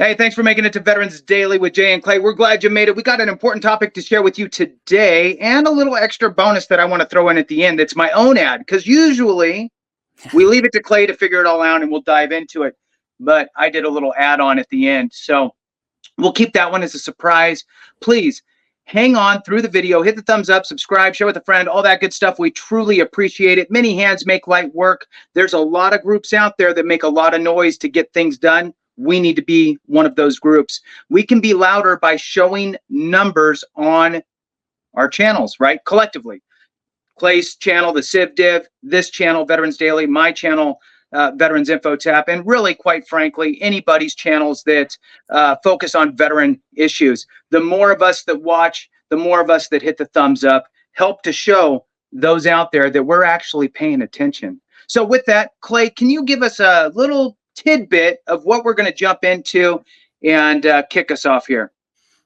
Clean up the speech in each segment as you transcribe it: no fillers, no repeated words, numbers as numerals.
Hey, thanks for making it to Veterans Daily with Jay and Clay. We're glad you made it. We got an important topic to share with you today and a little extra bonus that I want to throw in at the end. It's my own ad, because usually we leave it to Clay to figure it all out and we'll dive into it. But I did a little add-on at the end. So we'll keep that one as a surprise. Please hang on through the video, hit the thumbs up, subscribe, share with a friend, all that good stuff. We truly appreciate it. Many hands make light work. There's a lot of groups out there that make a lot of noise to get things done. We need to be one of those groups. We can be louder by showing numbers on our channels, right? Collectively. Clay's channel, the Civ Div, this channel, Veterans Daily, my channel, Veterans Info Tap, and really, quite frankly, anybody's channels that focus on veteran issues. The more of us that watch, the more of us that hit the thumbs up, help to show those out there that we're actually paying attention. So with that, Clay, can you give us a little tidbit of what we're going to jump into and kick us off here?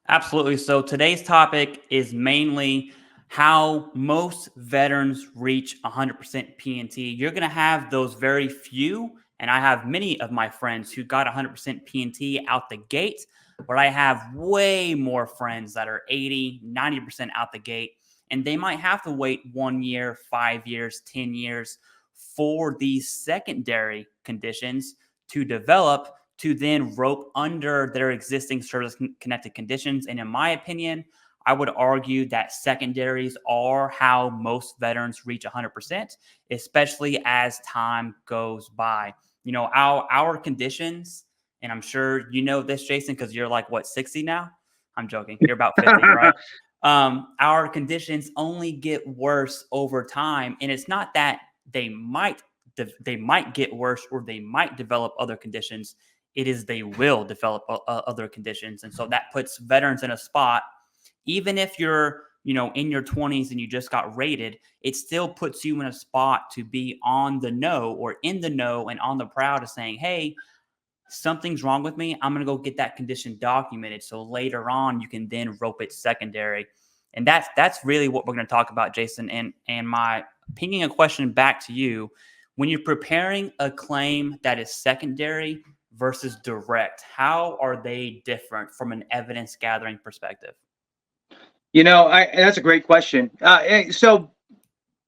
Absolutely. So today's topic is mainly how most veterans reach 100% P&T. You're going to have those very few, and I have many of my friends who got 100% P&T out the gate, but I have way more friends that are 80, 90% out the gate, and they might have to wait 1 year, 5 years, 10 years for these secondary conditions to develop, to then rope under their existing service-connected conditions. And in my opinion, I would argue that secondaries are how most veterans reach 100%, especially as time goes by. You know, our conditions, and I'm sure you know this, Jason, because you're like, what, 60 now? I'm joking. You're about 50, right? Our conditions only get worse over time. And it's not that they might get worse or they might develop other conditions. It is they will develop other conditions. And so that puts veterans in a spot, even if you're, in your 20s and you just got rated, it still puts you in a spot to be on the know or in the know and on the proud of saying, hey, something's wrong with me. I'm going to go get that condition documented. So later on, you can then rope it secondary. And that's really what we're going to talk about, Jason. And my pinging a question back to you, when you're preparing a claim that is secondary versus direct, how are they different from an evidence gathering perspective? That's a great question. So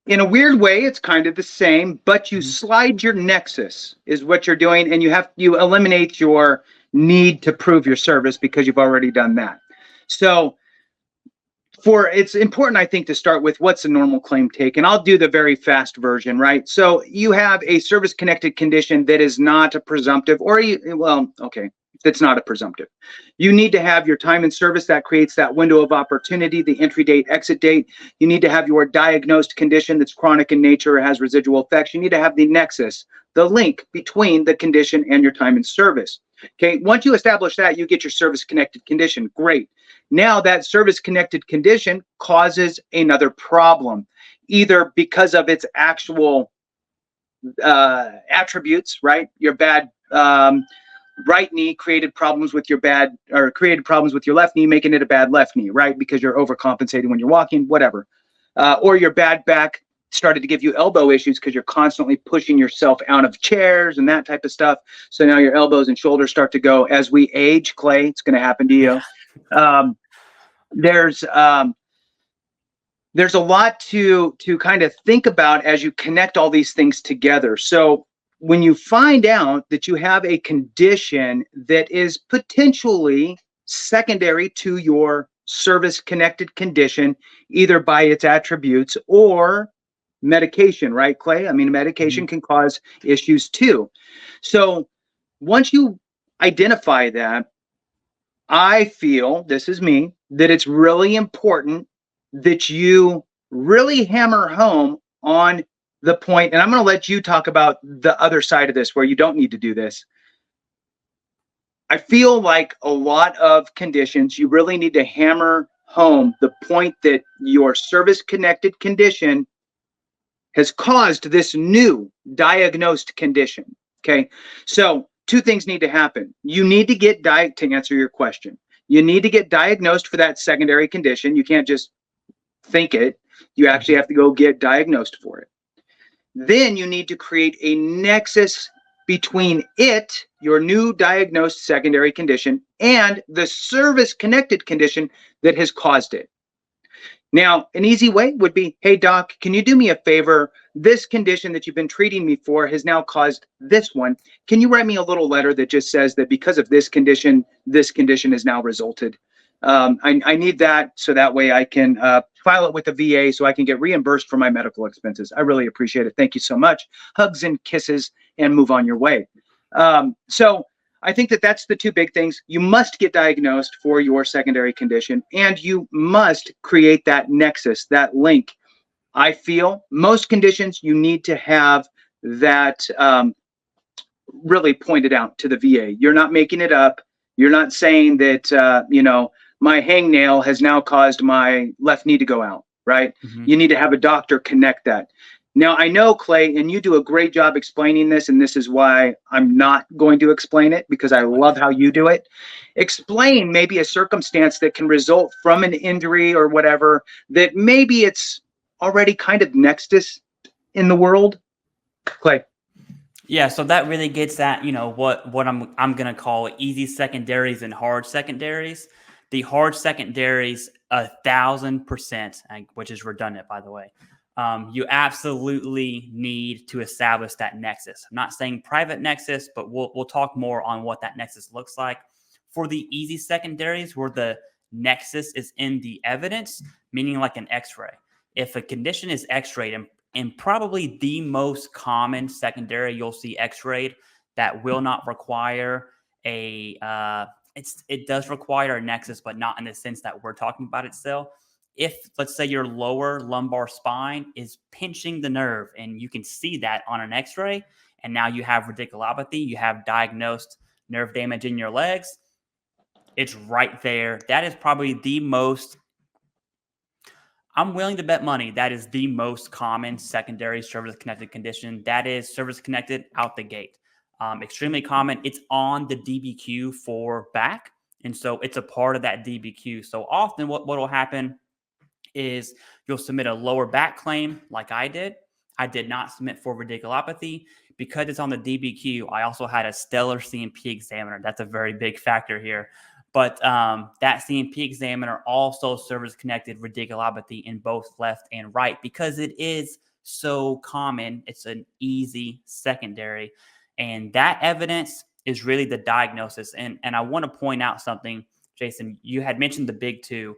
in a weird way, it's kind of the same, but you slide your nexus is what you're doing, and you eliminate your need to prove your service because you've already done that. So it's important, I think, to start with what's a normal claim take, and I'll do the very fast version, right? So you have a service-connected condition that is not a presumptive, that's not a presumptive. You need to have your time in service. That creates that window of opportunity, the entry date, exit date. You need to have your diagnosed condition that's chronic in nature or has residual effects. You need to have the nexus, the link between the condition and your time in service. Okay, once you establish that, you get your service-connected condition. Great. Now that service-connected condition causes another problem, either because of its actual attributes, right? Your bad right knee created problems with your left knee, making it a bad left knee, right? Because you're overcompensating when you're walking, whatever. Or your bad back started to give you elbow issues because you're constantly pushing yourself out of chairs and that type of stuff. So now your elbows and shoulders start to go. As we age, Clay, it's going to happen to you. There's a lot to kind of think about as you connect all these things together. So when you find out that you have a condition that is potentially secondary to your service-connected condition, either by its attributes or medication, right, Clay? I mean, medication can cause issues too. So once you identify that, I feel, this is me, that it's really important that you really hammer home on the point, and I'm going to let you talk about the other side of this where you don't need to do this. I feel like a lot of conditions, you really need to hammer home the point that your service-connected condition has caused this new diagnosed condition. Okay, so two things need to happen. You need to get to answer your question. You need to get diagnosed for that secondary condition. You can't just think it. You actually have to go get diagnosed for it. Then you need to create a nexus between it, your new diagnosed secondary condition, and the service-connected condition that has caused it. Now, an easy way would be, hey, doc, can you do me a favor? This condition that you've been treating me for has now caused this one. Can you write me a little letter that just says that because of this condition has now resulted? I need that so that way I can file it with the VA so I can get reimbursed for my medical expenses. I really appreciate it. Thank you so much. Hugs and kisses and move on your way. So I think that that's the two big things. You must get diagnosed for your secondary condition, and you must create that nexus, that link. I feel most conditions you need to have that really pointed out to the VA. You're not making it up. You're not saying that, my hangnail has now caused my left knee to go out, right? Mm-hmm. You need to have a doctor connect that. Now, I know, Clay, and you do a great job explaining this, and this is why I'm not going to explain it, because I love how you do it. Explain maybe a circumstance that can result from an injury or whatever, that maybe it's already kind of nexus in the world. Clay. Yeah, so that really gets at, what I'm going to call easy secondaries and hard secondaries. The hard secondaries, 1,000%, which is redundant, by the way. You absolutely need to establish that nexus. I'm not saying private nexus, but we'll talk more on what that nexus looks like. For the easy secondaries, where the nexus is in the evidence, meaning like an X-ray. If a condition is X-rayed, and probably the most common secondary you'll see X-rayed that will not require it does require a nexus, but not in the sense that we're talking about it still. If, let's say, your lower lumbar spine is pinching the nerve and you can see that on an X-ray, and now you have radiculopathy, you have diagnosed nerve damage in your legs, it's right there. That is probably the most, I'm willing to bet money, that is the most common secondary service-connected condition. That is service-connected out the gate. Extremely common. It's on the DBQ for back, and so it's a part of that DBQ. So often what will happen is you'll submit a lower back claim like I did. I did not submit for radiculopathy. Because it's on the DBQ, I also had a stellar C&P examiner. That's a very big factor here. But that C&P examiner also service-connected radiculopathy in both left and right because it is so common. It's an easy secondary. And that evidence is really the diagnosis. And I want to point out something, Jason. You had mentioned the big two.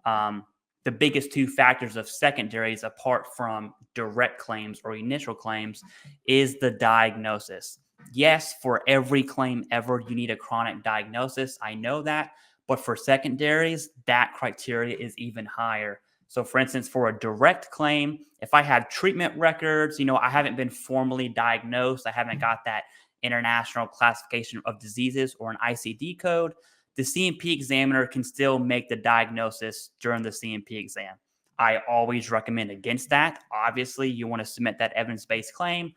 The biggest two factors of secondaries, apart from direct claims or initial claims, is the diagnosis. Yes, for every claim ever, you need a chronic diagnosis. I know that. But for secondaries, that criteria is even higher. So, for instance, for a direct claim, if I have treatment records, I haven't been formally diagnosed, I haven't got that International Classification of Diseases or an ICD code, the C&P examiner can still make the diagnosis during the C&P exam. I always recommend against that. Obviously, you want to submit that evidence-based claim,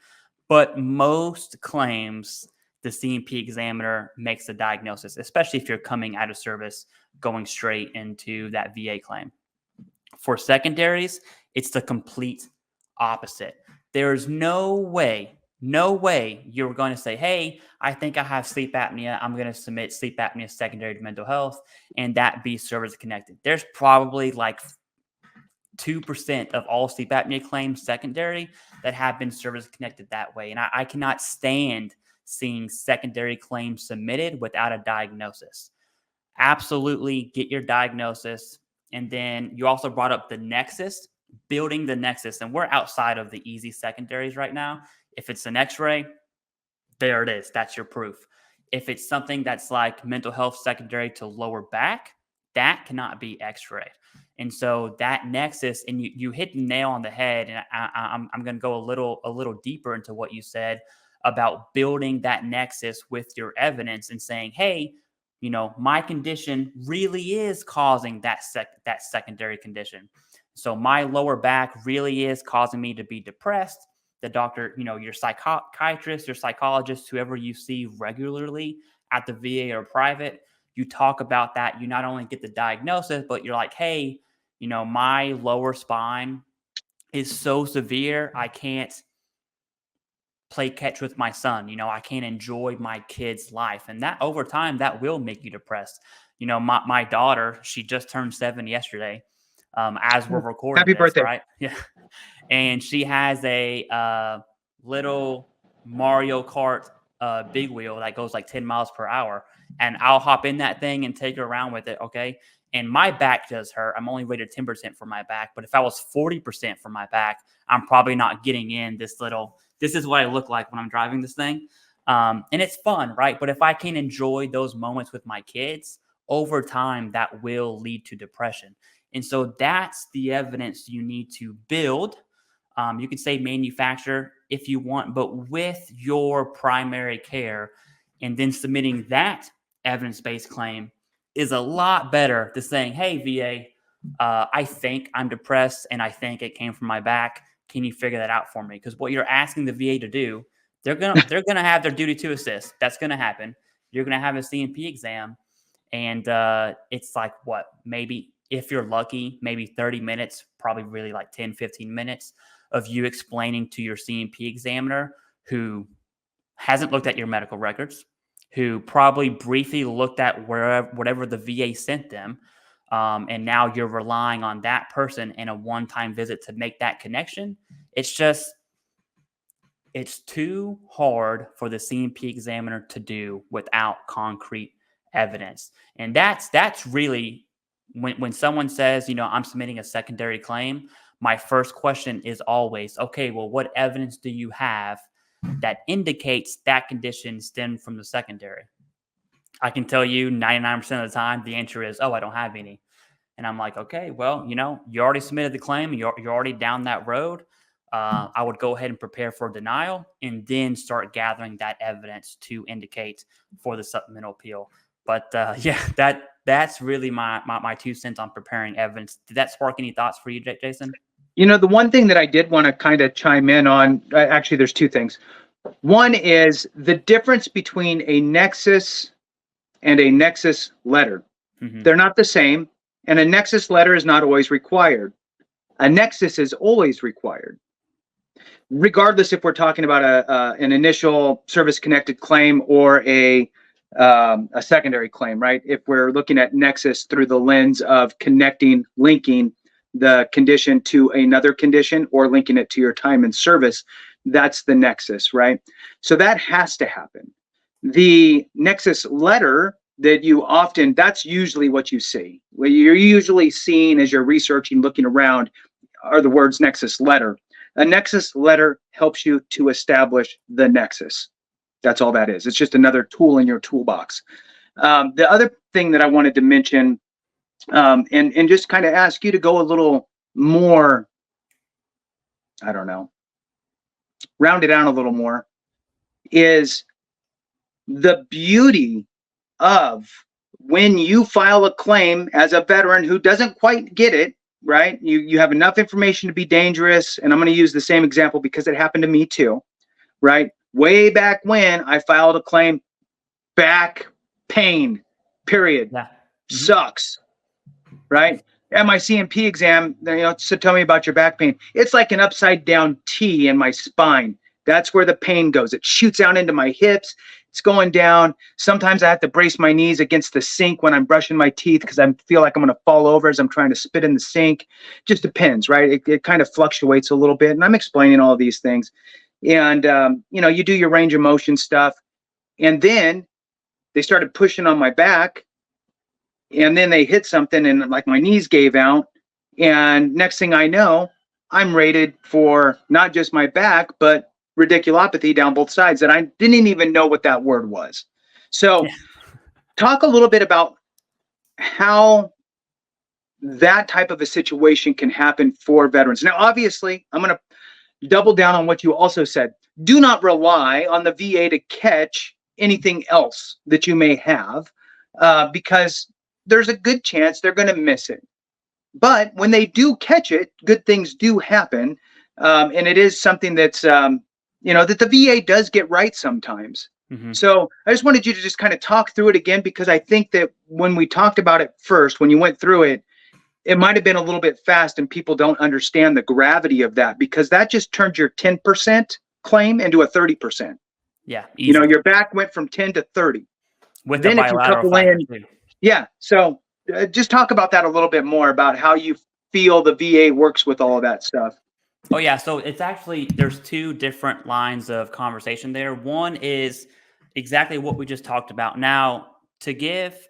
but most claims, the C&P examiner makes the diagnosis, especially if you're coming out of service, going straight into that VA claim. For secondaries, it's the complete opposite. There's no way you're going to say, hey, I think I have sleep apnea. I'm going to submit sleep apnea secondary to mental health, and that be service connected. There's probably like 2% of all sleep apnea claims secondary that have been service connected that way. And I cannot stand seeing secondary claims submitted without a diagnosis. Absolutely get your diagnosis. And then you also brought up the nexus, building the nexus. And we're outside of the easy secondaries right now. If it's an X-ray, there it is. That's your proof. If it's something that's like mental health secondary to lower back, that cannot be X-rayed. And so that nexus, and you hit the nail on the head. And I'm going to go a little deeper into what you said about building that nexus with your evidence and saying, hey, my condition really is causing that secondary condition. So my lower back really is causing me to be depressed. The doctor, your psychiatrist, your psychologist, whoever you see regularly at the VA or private, you talk about that. You not only get the diagnosis, but you're like, hey, my lower spine is so severe, I can't play catch with my son. I can't enjoy my kid's life. And that over time, that will make you depressed. My daughter, she just turned 7 yesterday, as we're recording Happy this, birthday. right? Yeah. And she has a little Mario Kart big wheel that goes like 10 miles per hour. And I'll hop in that thing and take her around with it. Okay. And my back does hurt. I'm only rated 10% for my back. But if I was 40% for my back, I'm probably not getting in this is what I look like when I'm driving this thing. And it's fun, right? But if I can enjoy those moments with my kids, over time, that will lead to depression. And so that's the evidence you need to build. You can say manufacture if you want, but with your primary care, and then submitting that evidence-based claim is a lot better than saying, hey, VA, I think I'm depressed and I think it came from my back. Can you figure that out for me? Because what you're asking the VA to do, they're gonna have their duty to assist. That's gonna happen. You're gonna have a C&P exam, and it's like maybe if you're lucky, maybe 30 minutes, probably really like 10, 15 minutes of you explaining to your C&P examiner, who hasn't looked at your medical records, who probably briefly looked at whatever the VA sent them. And now you're relying on that person in a one-time visit to make that connection. It's too hard for the C&P examiner to do without concrete evidence. And that's really when someone says, I'm submitting a secondary claim, my first question is always, okay, well, what evidence do you have that indicates that condition stemmed from the secondary? I can tell you 99% of the time, the answer is, I don't have any. And I'm like, okay, well, you already submitted the claim. You're already down that road. I would go ahead and prepare for denial and then start gathering that evidence to indicate for the supplemental appeal. But that's really my 2 cents on preparing evidence. Did that spark any thoughts for you, Jason? The one thing that I did want to kind of chime in on, actually, there's 2 things. One is the difference between a Nexus and a Nexus letter. Mm-hmm. They're not the same, and a Nexus letter is not always required. A Nexus is always required, regardless if we're talking about an initial service-connected claim or a secondary claim, right? If we're looking at Nexus through the lens of linking the condition to another condition or linking it to your time in service, that's the Nexus, right? So that has to happen. The Nexus letter that's usually what you see. What you're usually seeing as you're researching, looking around, are the words Nexus letter. A Nexus letter helps you to establish the Nexus. That's all that is. It's just another tool in your toolbox. The other thing that I wanted to mention, and just kind of ask you to go a little more, round it out a little more, is the beauty of when you file a claim as a veteran who doesn't quite get it, right? You have enough information to be dangerous. And I'm going to use the same example because it happened to me too, right? Way back when I filed a claim, back pain, period. Yeah. Mm-hmm. Sucks, right? At my C&P exam, so tell me about your back pain. It's like an upside down T in my spine. That's where the pain goes. It shoots out into my hips. It's going down. Sometimes I have to brace my knees against the sink when I'm brushing my teeth because I feel like I'm going to fall over as I'm trying to spit in the sink. Just depends, right? It kind of fluctuates a little bit. And I'm explaining all of these things. And, you do your range of motion stuff. And then they started pushing on my back. And then they hit something and like my knees gave out. And next thing I know, I'm rated for not just my back, but radiculopathy down both sides that I didn't even know what that word was. So talk a little bit about how that type of a situation can happen for veterans. Now, obviously, I'm going to double down on what you also said. Do not rely on the VA to catch anything else that you may have, because there's a good chance they're going to miss it. But when they do catch it, good things do happen. And it is something that's, that the VA does get right sometimes. Mm-hmm. So I just wanted you to just kind of talk through it again, because I think that when we talked about it first, when you went through it, it might have been a little bit fast and people don't understand the gravity of that, because that just turns your 10% claim into a 30%. Yeah. You know, Easy. your back went from 10 to 30. With Then the if you bilateral couple factor in, too. yeah. So just talk about that a little bit more about how you feel the VA works with all of that stuff. Oh yeah, so it's actually there's two different lines of conversation there. One is exactly what we just talked about. Now,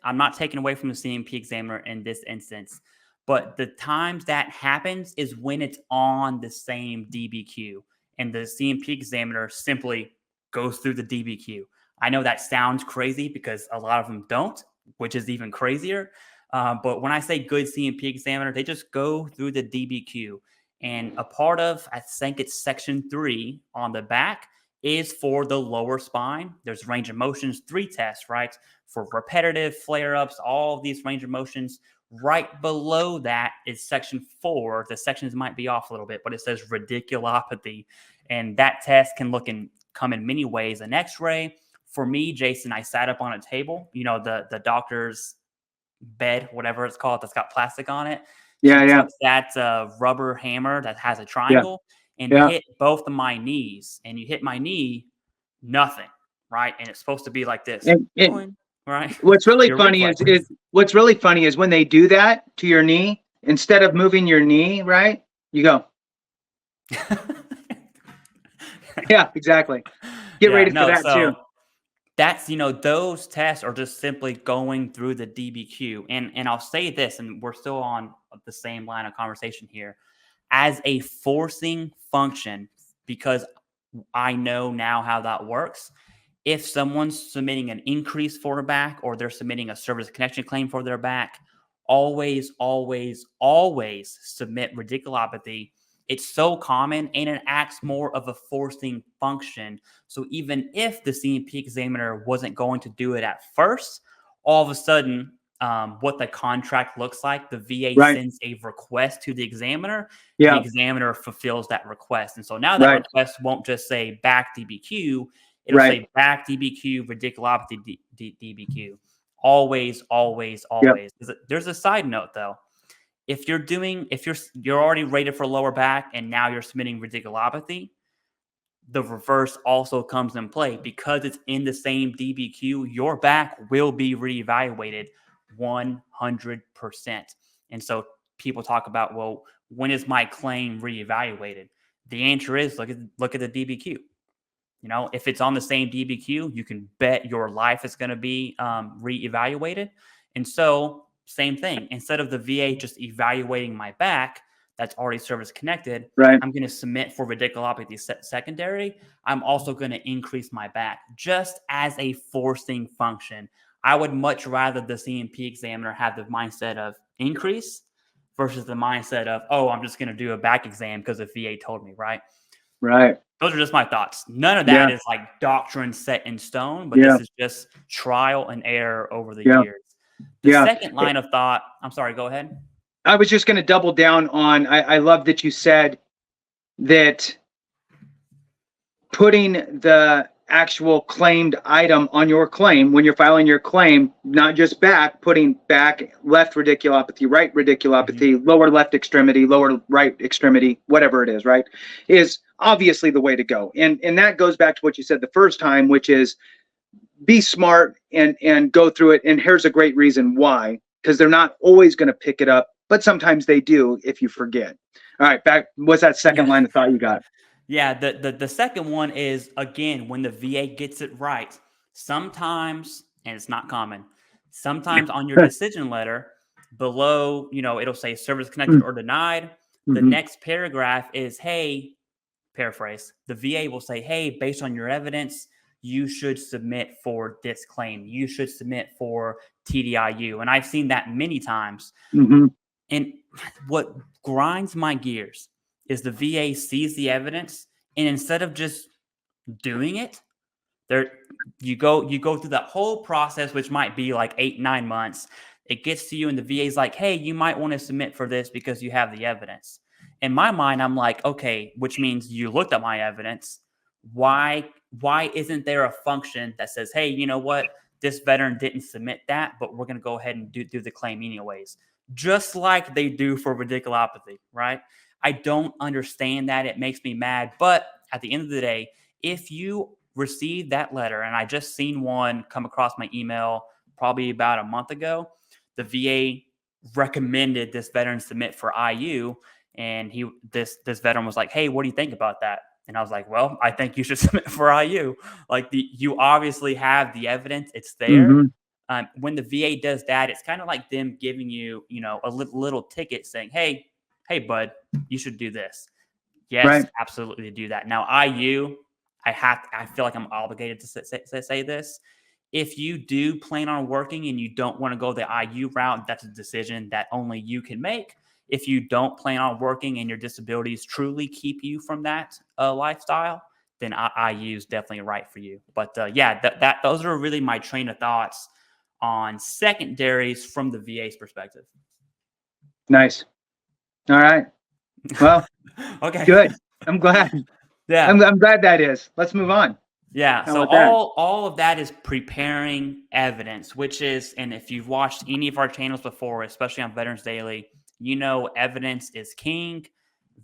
I'm not taking away from the CMP examiner in this instance, but the times that happens is when it's on the same DBQ and the CMP examiner simply goes through the DBQ. I know that sounds crazy because a lot of them don't, which is even crazier. But when I say good CMP examiner, they just go through the DBQ. And a part of, I think it's section 3 on the back, is for the lower spine. There's range of motions 3 tests, right? For repetitive flare ups, all of these range of motions. Right below that is section 4. The sections might be off a little bit, but it says radiculopathy. And that test can come in many ways. An x ray. For me, Jason, I sat up on a table, the doctor's bed, whatever it's called, that's got plastic on it. Yeah, He yeah, took that rubber hammer that has a yeah, triangle and yeah. hit both of my knees. And you hit my knee, nothing, right? And it's supposed to be like this, And boing, right? what's really Your funny is, reflexes. what's really funny is when they do that to your knee, instead of moving your knee, right? You go, yeah, exactly. Get Yeah, ready for no. that too. So that's, those tests are just simply going through the DBQ. And I'll say this, and we're still on the same line of conversation here. As a forcing function, because I know now how that works. If someone's submitting an increase for a back or they're submitting a service connection claim for their back, always, always, always submit radiculopathy. It's so common and it acts more of a forcing function. So even if the CMP examiner wasn't going to do it at first, all of a sudden, what the contract looks like, the VA Right. sends a request to the examiner. The Yeah. examiner fulfills that request. And so now that Right. request won't just say back DBQ, it'll Right. say back DBQ, radiculopathy DBQ. Always, always, Yep. always. There's a side note though. If you're already rated for lower back and now you're submitting radiculopathy, the reverse also comes in play because it's in the same DBQ. Your back will be reevaluated 100%. And so people talk about, well, when is my claim reevaluated? The answer is look at the DBQ. If it's on the same DBQ, you can bet your life is going to be reevaluated. And so, same thing. Instead of the VA just evaluating my back that's already service connected, Right. I'm going to submit for radiculopathy secondary. I'm also going to increase my back just as a forcing function. I would much rather the CMP examiner have the mindset of increase versus the mindset of, oh, I'm just going to do a back exam because the VA told me, right? Right. Those are just my thoughts. None of Yeah. that is like doctrine set in stone, but Yeah. this is just trial and error over the Yeah. years. The Yeah. second line of thought, I'm sorry, go ahead. I was just going to double down on, I love that you said that putting the actual claimed item on your claim when you're filing your claim, not just back, putting back, left radiculopathy, right radiculopathy, lower left extremity, lower right extremity, whatever it is, right, is obviously the way to go. And that goes back to what you said the first time, which is be smart and go through it. And here's a great reason why, because they're not always going to pick it up, but sometimes they do if you forget. All right, back. What's that second line of thought you got? Yeah, the second one is, again, when the VA gets it right, sometimes, and it's not common, sometimes on your decision letter below, it'll say service connected or denied. The Mm-hmm. next paragraph is, hey, paraphrase, the VA will say, hey, based on your evidence, you should submit for this claim. You should submit for TDIU. And I've seen that many times. Mm-hmm. And what grinds my gears is the VA sees the evidence, and instead of just doing it, you go through that whole process, which might be like 8-9 months. It gets to you, and the VA's like, hey, you might want to submit for this because you have the evidence. In my mind, I'm like, okay, which means you looked at my evidence. Why isn't there a function that says, hey, you know what? This veteran didn't submit that, but we're going to go ahead and do the claim anyways. Just like they do for radiculopathy, right? I don't understand that. It makes me mad. But at the end of the day, If you receive that letter, and I just seen one come across my email probably about a month ago, the VA recommended this veteran submit for IU, and this veteran was like, "Hey, what do you think about that?" And I was like, "Well, I think you should submit for IU. Like, you obviously have the evidence; it's there." Mhm. When the VA does that, it's kind of like them giving you, a little ticket saying, "Hey, bud, you should do this." Yes, Right. absolutely do that. Now, I feel like I'm obligated to say this. If you do plan on working and you don't want to go the IU route, that's a decision that only you can make. If you don't plan on working and your disabilities truly keep you from that lifestyle, then IU is definitely right for you. But yeah, those are really my train of thoughts on secondaries from the VA's perspective. Nice. All right. Well, Okay. good. I'm glad. Yeah. I'm glad that is. Let's move on. Yeah. How So about that? all of that is preparing evidence, which is, and if you've watched any of our channels before, especially on Veterans Daily, evidence is king.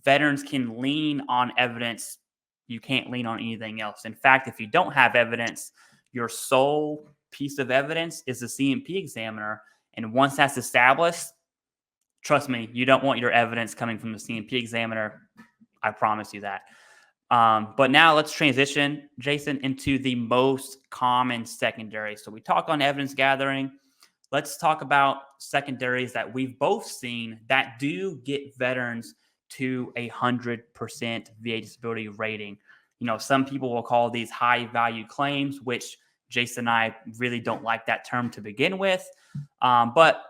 Veterans can lean on evidence. You can't lean on anything else. In fact, if you don't have evidence, your sole piece of evidence is the CMP examiner. And once that's established, trust me, you don't want your evidence coming from the CMP examiner. I promise you that. But now let's transition, Jason, into the most common secondaries. So we talk on evidence gathering. Let's talk about secondaries that we've both seen that do get veterans to 100% VA disability rating. Some people will call these high value claims, which Jason and I really don't like that term to begin with. But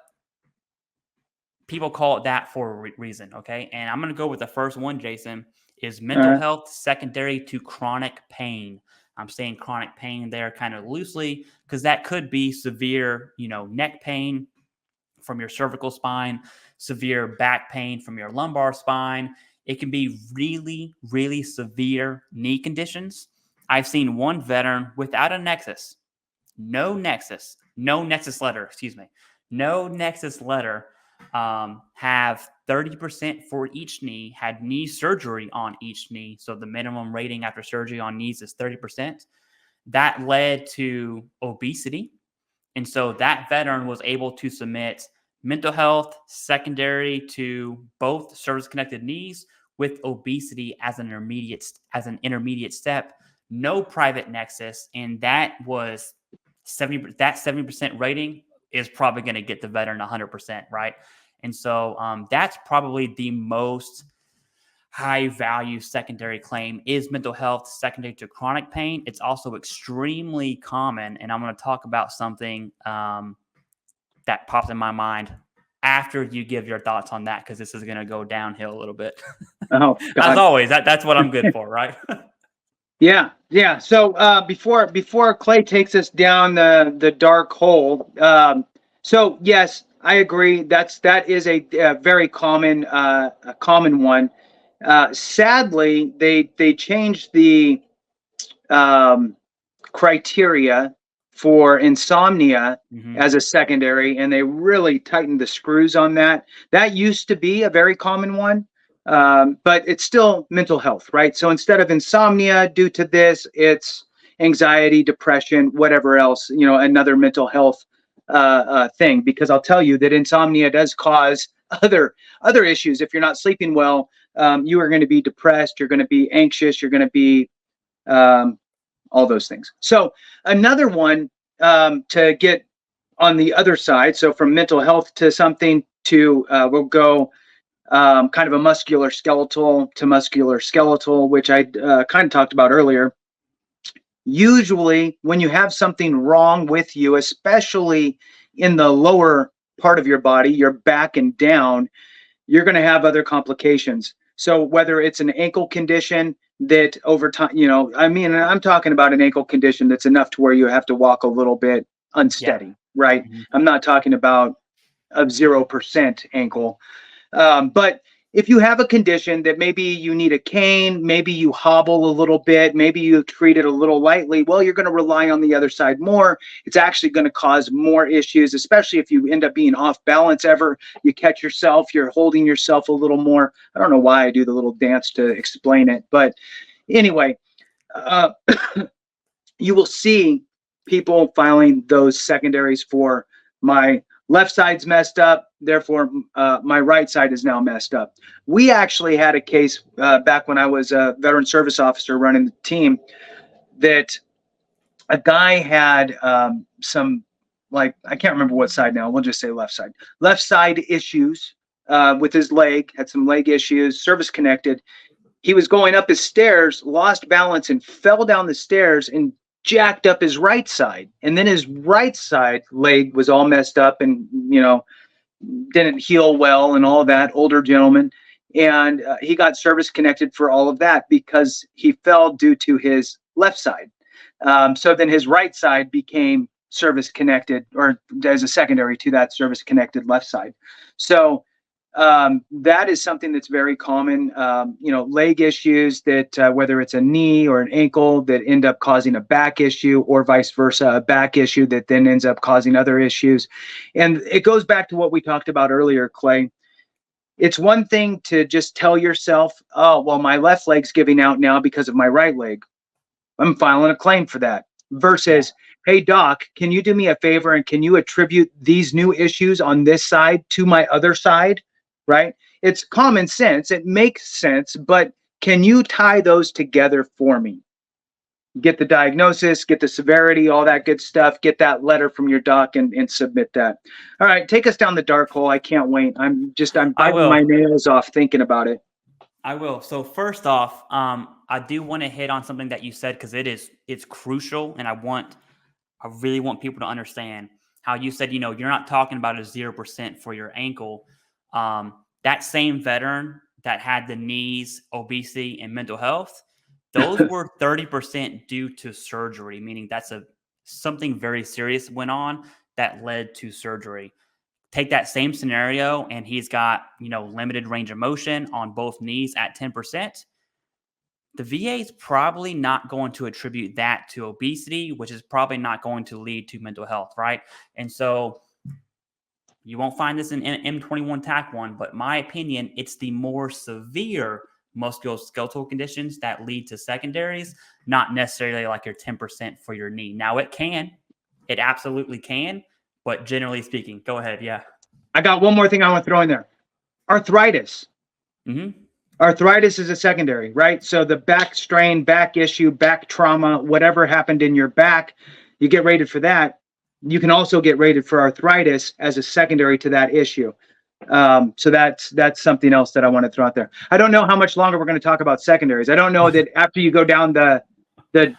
people call it that for a reason. Okay. And I'm going to go with the first one, Jason, is mental health secondary to chronic pain. I'm saying chronic pain there kind of loosely because that could be severe, neck pain from your cervical spine, severe back pain from your lumbar spine. It can be really, really severe knee conditions. I've seen one veteran without a nexus, no nexus letter, have 30% for each knee, had knee surgery on each knee. So the minimum rating after surgery on knees is 30%. That led to obesity. And so that veteran was able to submit mental health secondary to both service-connected knees with obesity as an intermediate step, no private nexus, and that was 70% rating is probably going to get the veteran 100%, right? And so that's probably the most high value secondary claim is mental health secondary to chronic pain. It's also extremely common, and I'm going to talk about something that pops in my mind after you give your thoughts on that, because this is going to go downhill a little bit. Oh, God. As always, that's what I'm good for, right? Yeah. So before Clay takes us down the dark hole, so yes, I agree. That is a very common one. Sadly, they changed the criteria for insomnia as a secondary, and they really tightened the screws on that. That used to be a very common one. But it's still mental health, right? So instead of insomnia due to this, it's anxiety, depression, whatever else, another mental health thing. Because I'll tell you that insomnia does cause other issues. If you're not sleeping well, you are going to be depressed, you're going to be anxious, you're going to be all those things. So another one to get on the other side, so from mental health to something to we'll go kind of a musculoskeletal to musculoskeletal, which I kind of talked about earlier. Usually when you have something wrong with you, especially in the lower part of your body, your back and down, you're going to have other complications. So whether it's an ankle condition that over time, I'm talking about an ankle condition that's enough to where you have to walk a little bit unsteady, right? I'm not talking about a 0% ankle. But if you have a condition that maybe you need a cane, maybe you hobble a little bit, maybe you treat it a little lightly, well, you're going to rely on the other side more. It's actually going to cause more issues, especially if you end up being off balance ever. You catch yourself, you're holding yourself a little more. I don't know why I do the little dance to explain it, but anyway, uh, you will see people filing those secondaries for my left side's messed up, therefore my right side is now messed up. We actually had a case back when I was a veteran service officer running the team that a guy had some, like, I can't remember what side now, we'll just say left side issues with his leg, had some leg issues, service connected. He was going up his stairs, lost balance, and fell down the stairs and jacked up his right side. And then his right side leg was all messed up and, didn't heal well and all that, older gentleman. And he got service connected for all of that because he fell due to his left side. So then his right side became service connected, or as a secondary to that service connected left side. So that is something that's very common. Leg issues that whether it's a knee or an ankle that end up causing a back issue, or vice versa, a back issue that then ends up causing other issues. And it goes back to what we talked about earlier, Clay. It's one thing to just tell yourself, oh, well, my left leg's giving out now because of my right leg. I'm filing a claim for that. Versus, hey, doc, can you do me a favor and can you attribute these new issues on this side to my other side? Right? It's common sense. It makes sense, but can you tie those together for me? Get the diagnosis, get the severity, all that good stuff, get that letter from your doc and submit that. All right, take us down the dark hole. I can't wait. I'm biting my nails off thinking about it. I will. So first off, I do want to hit on something that you said because it's crucial, and I really want people to understand how you said, you're not talking about a 0% for your ankle. That same veteran that had the knees, obesity, and mental health, those were 30% due to surgery, meaning that's something very serious went on that led to surgery. Take that same scenario and he's got, limited range of motion on both knees at 10%. The VA is probably not going to attribute that to obesity, which is probably not going to lead to mental health, right? And so you won't find this in M21 TAC 1, but in my opinion, it's the more severe musculoskeletal conditions that lead to secondaries, not necessarily like your 10% for your knee. Now it absolutely can, but generally speaking, go ahead. Yeah. I got one more thing I want to throw in there. Arthritis. Mm-hmm. Arthritis is a secondary, right? So the back strain, back issue, back trauma, whatever happened in your back, you get rated for that. You can also get rated for arthritis as a secondary to that issue. So that's something else that I want to throw out there. I don't know how much longer we're going to talk about secondaries. I don't know that after you go down the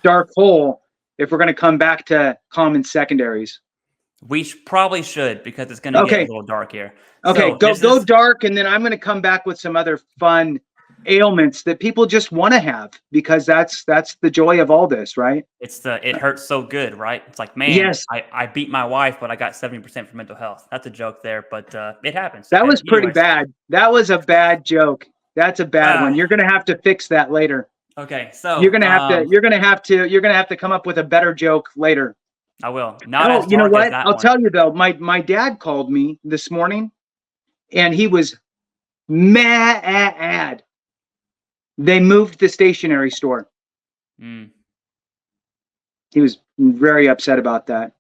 dark hole, if we're going to come back to common secondaries. We probably should, because it's going to get a little dark here. Okay, so go dark, and then I'm going to come back with some other fun ailments that people just want to have, because that's the joy of all this, right? It hurts so good, right? It's like, man, yes. I beat my wife, but I got 70% for mental health. That's a joke there, but it happens. That was pretty bad. That was a bad joke. That's a bad one. You're going to have to fix that later. Okay, so you're going to have to come up with a better joke later. I will. You know what? I'll tell you though. My dad called me this morning, and he was mad. They moved the stationery store. Mm. He was very upset about that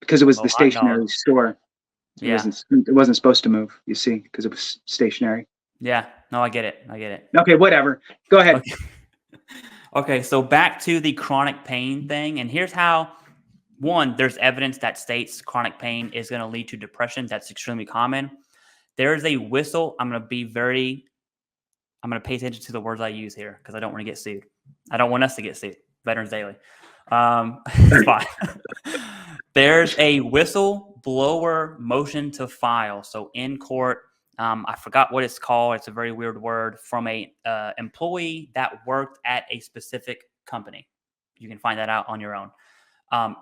because it was the stationery store. It wasn't supposed to move, you see, because it was stationary. Yeah. No, I get it. Okay, whatever. Go ahead. Okay, so back to the chronic pain thing. And here's how, one, there's evidence that states chronic pain is going to lead to depression. That's extremely common. There is a whistle. I'm going to pay attention to the words I use here because I don't want to get sued. I don't want us to get sued. Veterans Daily. It's fine. There's a whistleblower motion to file. So in court, I forgot what it's called. It's a very weird word, from a employee that worked at a specific company. You can find that out on your own.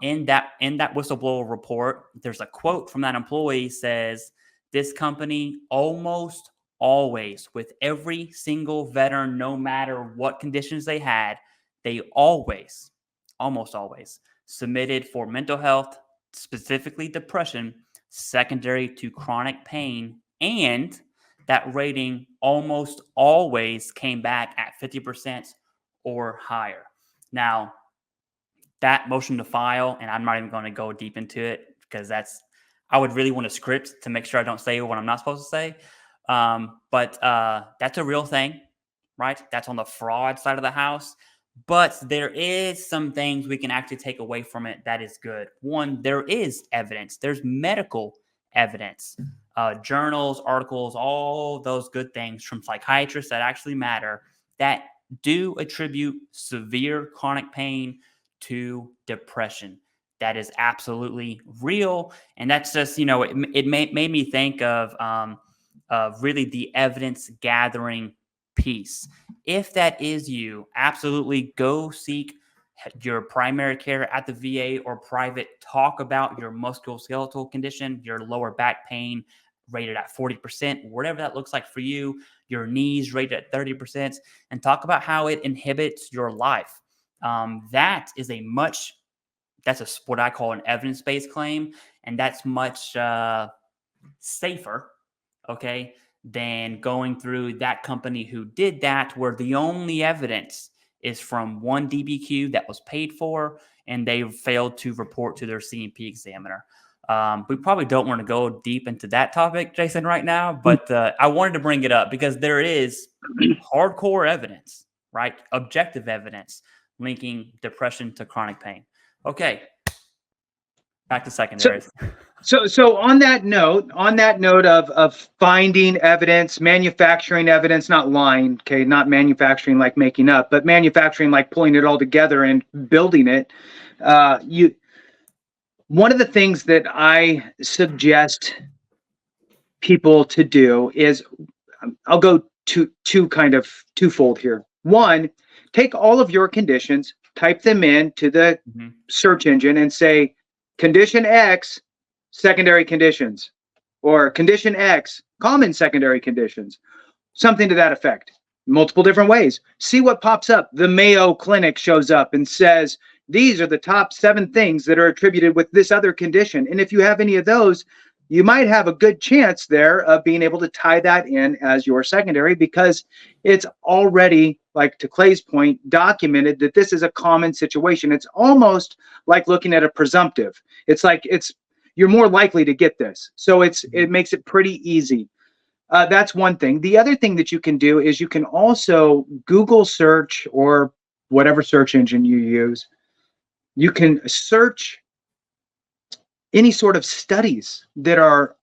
In that whistleblower report, there's a quote from that employee says, "This company almost always, with every single veteran, no matter what conditions they had, they almost always submitted for mental health, specifically depression, secondary to chronic pain, and that rating almost always came back at 50% or higher. Now, that motion to file, and I'm not even going to go deep into it because I would really want a script to make sure I don't say what I'm not supposed to say. But that's a real thing, right? That's on the fraud side of the house. But there is some things we can actually take away from it that is good. One, there is evidence. There's medical evidence, journals, articles, all those good things from psychiatrists that actually matter that do attribute severe chronic pain to depression. That is absolutely real. And that's just, it made me think of really the evidence gathering piece. If that is you, absolutely go seek your primary care at the VA or private. Talk about your musculoskeletal condition, your lower back pain rated at 40%, whatever that looks like for you, your knees rated at 30%, and talk about how it inhibits your life. That's what I call an evidence-based claim, and that's much safer, okay, than going through that company who did that, where the only evidence is from one DBQ that was paid for, and they failed to report to their C&P examiner. We probably don't want to go deep into that topic, Jason, right now, but I wanted to bring it up because there is hardcore evidence, right? Objective evidence linking depression to chronic pain. Okay, back to secondaries. So on that note of finding evidence, manufacturing evidence, not lying, okay, not manufacturing like making up, but manufacturing like pulling it all together and building it. One of the things that I suggest people to do is, I'll go twofold here. One, take all of your conditions, type them into the search engine and say, condition X, secondary conditions, or condition X, common secondary conditions, something to that effect. Multiple different ways. See what pops up. The Mayo Clinic shows up and says, these are the top 7 things that are attributed with this other condition. And if you have any of those, you might have a good chance there of being able to tie that in as your secondary, because it's already, like to Clay's point, documented that this is a common situation. It's almost like looking at a presumptive. You're more likely to get this. So it makes it pretty easy. That's one thing. The other thing that you can do is you can also Google search, or whatever search engine you use. You can search any sort of studies that are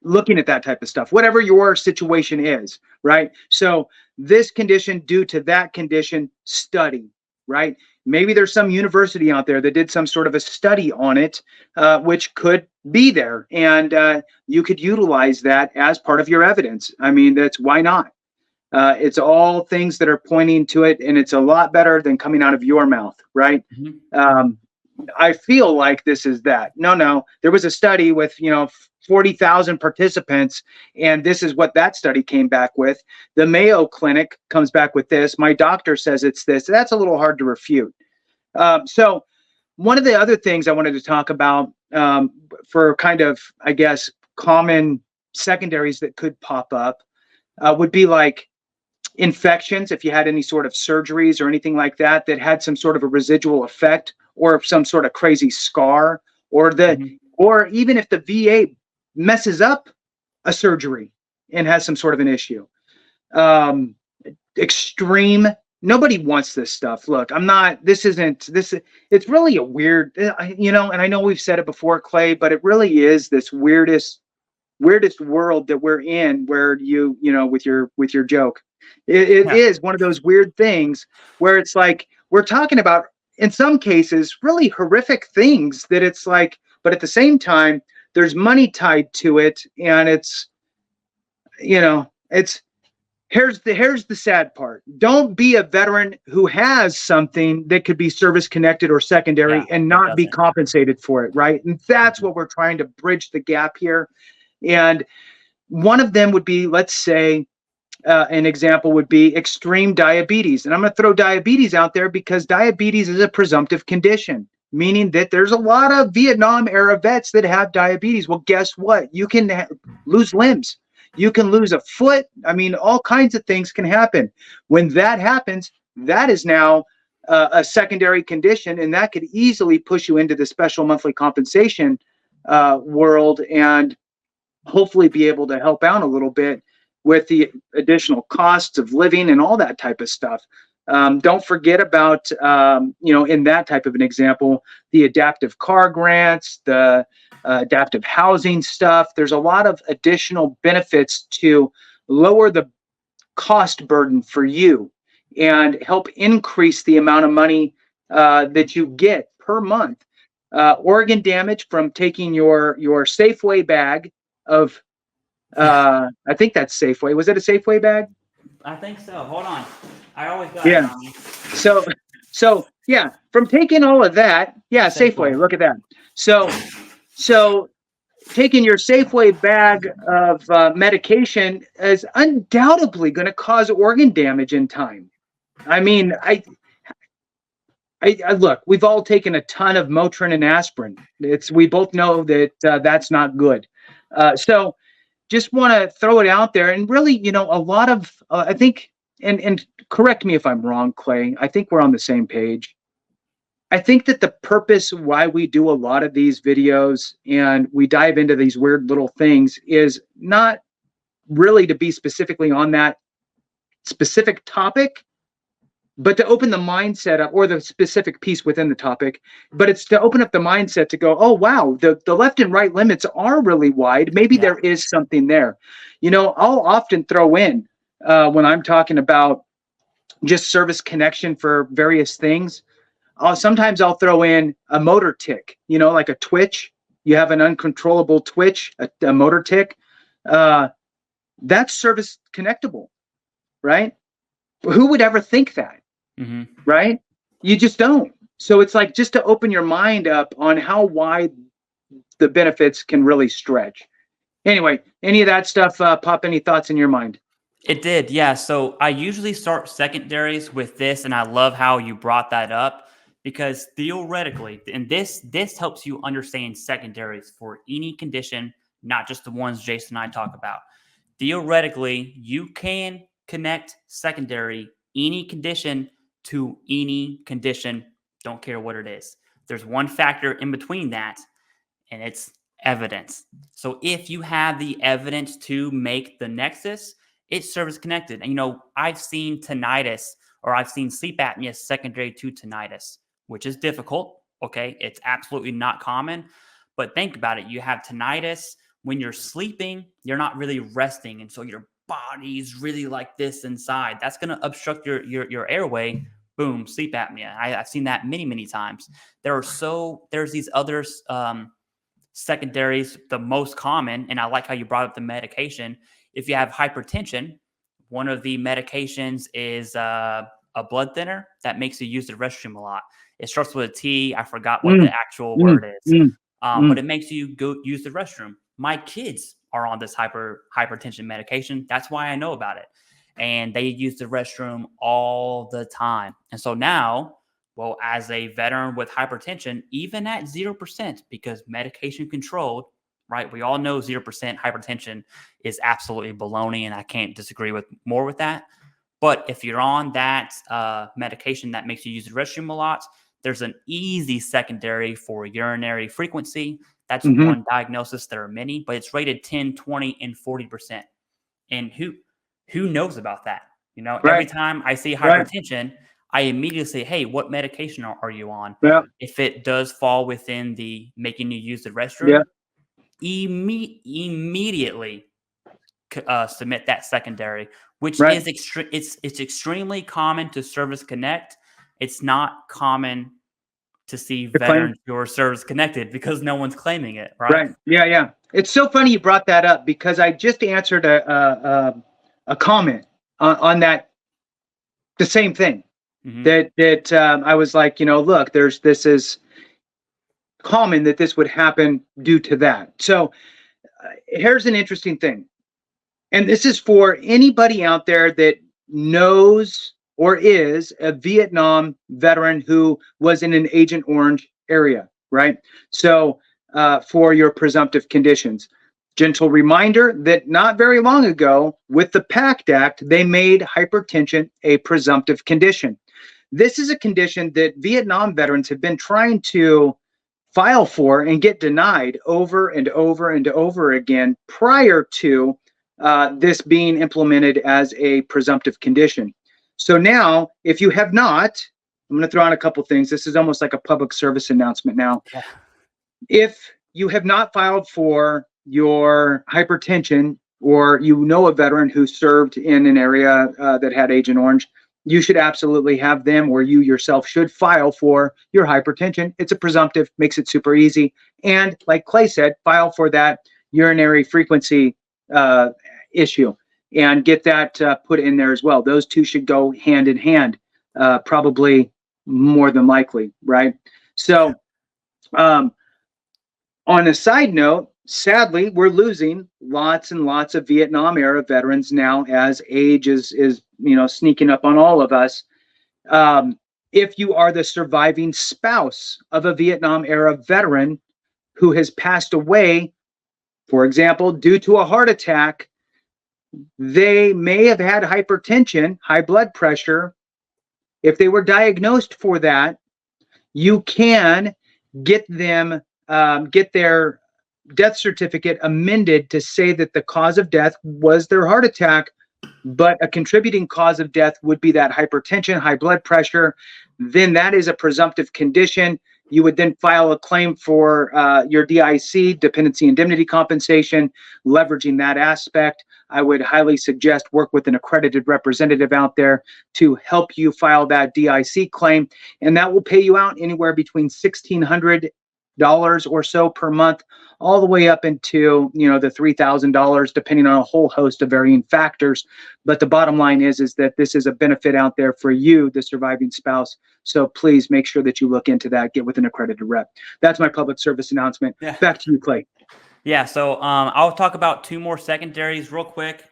looking at that type of stuff, whatever your situation is, right? So this condition due to that condition study, right? Maybe there's some university out there that did some sort of a study on it, which could be there, and you could utilize that as part of your evidence. I mean, why not? It's all things that are pointing to it, and it's a lot better than coming out of your mouth, right? I feel like this is that. No, there was a study with 40,000 participants, and this is what that study came back with. The Mayo Clinic comes back with this. My doctor says it's this. That's a little hard to refute. So one of the other things I wanted to talk about for kind of, I guess, common secondaries that could pop up would be like infections. If you had any sort of surgeries or anything like that that had some sort of a residual effect, or some sort of crazy scar, or or even if the VA messes up a surgery and has some sort of an issue. Extreme. Nobody wants this stuff. Look, it's really a weird, and I know we've said it before, Clay, but it really is this weirdest world that we're in, where with your joke, it is one of those weird things where it's like, we're talking about, in some cases, really horrific things that it's like, but at the same time, there's money tied to it. And here's the sad part. Don't be a veteran who has something that could be service connected or secondary and not be compensated for it. Right. And that's what we're trying to bridge the gap here. And one of them would be, let's say, an example would be extreme diabetes. And I'm going to throw diabetes out there because diabetes is a presumptive condition, meaning that there's a lot of Vietnam era vets that have diabetes. Well, guess what? You can lose limbs. You can lose a foot. I mean, all kinds of things can happen. When that happens, that is now a secondary condition, and that could easily push you into the special monthly compensation world, and hopefully be able to help out a little bit with the additional costs of living and all that type of stuff. Don't forget about, in that type of an example, the adaptive car grants, the adaptive housing stuff. There's a lot of additional benefits to lower the cost burden for you and help increase the amount of money that you get per month. Organ damage from taking your Safeway bag of, I think that's Safeway. Was it a Safeway bag? I think so. Hold on. I always got it on me. So yeah, from taking all of that, Safeway, look at that. So taking your Safeway bag of medication is undoubtedly going to cause organ damage in time. I mean, I look, we've all taken a ton of Motrin and aspirin. We both know that that's not good. So just want to throw it out there, and really, a lot of I think, and correct me if I'm wrong, Clay, I think we're on the same page. I think that the purpose why we do a lot of these videos and we dive into these weird little things is not really to be specifically on that specific topic, but to open the mindset up, or the specific piece within the topic, but it's to open up the mindset to go, oh, wow, the left and right limits are really wide. Maybe there is something there. I'll often throw in, when I'm talking about just service connection for various things, sometimes I'll throw in a motor tick, like a twitch. You have an uncontrollable twitch, a motor tick. That's service connectable, right? Who would ever think that? Mm-hmm. Right? You just don't. So it's like, just to open your mind up on how wide the benefits can really stretch. Anyway, any of that stuff pop any thoughts in your mind? It did, yeah. So I usually start secondaries with this, and I love how you brought that up, because theoretically, and this helps you understand secondaries for any condition, not just the ones Jason and I talk about. Theoretically, you can connect secondary any condition to any condition, don't care what it is. There's one factor in between that, and it's evidence. So if you have the evidence to make the nexus, it's service connected. And I've seen tinnitus, or I've seen sleep apnea secondary to tinnitus, which is difficult. Okay, it's absolutely not common, but think about it. You have tinnitus when you're sleeping, you're not really resting, and so your body's really like this inside. That's going to obstruct your airway. Boom, sleep apnea. I've seen that many times. There's these other secondaries. The most common, and I like how you brought up the medication. If you have hypertension, one of the medications is a blood thinner that makes you use the restroom a lot. It starts with a T. I forgot what the actual word is, but it makes you go use the restroom. My kids are on this hypertension medication. That's why I know about it. And they use the restroom all the time. And so now, well, as a veteran with hypertension, even at 0%, because medication controlled, right? We all know 0% hypertension is absolutely baloney, and I can't disagree with that. But if you're on that medication that makes you use the restroom a lot, there's an easy secondary for urinary frequency. That's one diagnosis. There are many, but it's rated 10, 20, and 40%. And who knows about that? Every time I see hypertension, I immediately say, hey, what medication are you on? Yeah. If it does fall within the making you use the restroom, immediately submit that secondary, which is it's extremely common to service connect. It's not common to see veterans who are service connected because no one's claiming it, right? Right. Yeah. It's so funny you brought that up, because I just answered a comment on that, the same thing. That I was like, look, this is common that this would happen due to that. So here's an interesting thing. And this is for anybody out there that knows or is a Vietnam veteran who was in an Agent Orange area, right? So for your presumptive conditions. Gentle reminder that not very long ago, with the PACT Act, they made hypertension a presumptive condition. This is a condition that Vietnam veterans have been trying to file for and get denied over and over and over again prior to this being implemented as a presumptive condition. So now, if you have not, I'm going to throw out a couple things. This is almost like a public service announcement now. Yeah. If you have not filed for your hypertension, or you know a veteran who served in an area that had Agent Orange, you should absolutely have them, or you yourself should file for your hypertension. It's a presumptive, makes it super easy. And like Clay said, file for that urinary frequency issue and get that put in there as well. Those two should go hand in hand, probably more than likely, right? So on a side note, sadly, we're losing lots and lots of Vietnam era veterans now as age is sneaking up on all of us. If you are the surviving spouse of a Vietnam era veteran who has passed away, for example, due to a heart attack, they may have had hypertension, high blood pressure. If they were diagnosed for that, you can get them, get their death certificate amended to say that the cause of death was their heart attack, but a contributing cause of death would be that hypertension, high blood pressure. Then that is a presumptive condition. You would then file a claim for your DIC, dependency indemnity compensation, leveraging that aspect. I would highly suggest work with an accredited representative out there to help you file that DIC claim, and that will pay you out anywhere between $1,600 or so per month, all the way up into the $3,000, depending on a whole host of varying factors. But the bottom line is that this is a benefit out there for you, the surviving spouse. So please make sure that you look into that. Get with an accredited rep. That's my public service announcement. Yeah. Back to you, Clay. Yeah, so I'll talk about two more secondaries real quick.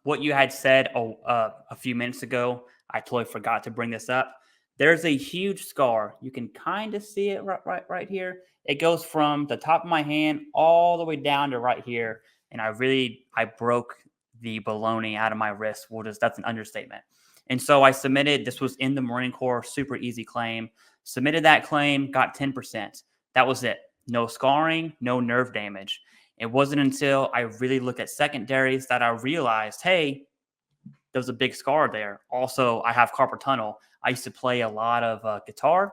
What you had said a few minutes ago, I totally forgot to bring this up. There's a huge scar. You can kind of see it right here. It goes from the top of my hand all the way down to right here. And I broke the baloney out of my wrist. That's an understatement. And so I submitted, this was in the Marine Corps, super easy claim. Submitted that claim, got 10%. That was it. No scarring, no nerve damage. It wasn't until I really looked at secondaries that I realized, hey, there's a big scar there. Also, I have carpal tunnel. I used to play a lot of guitar.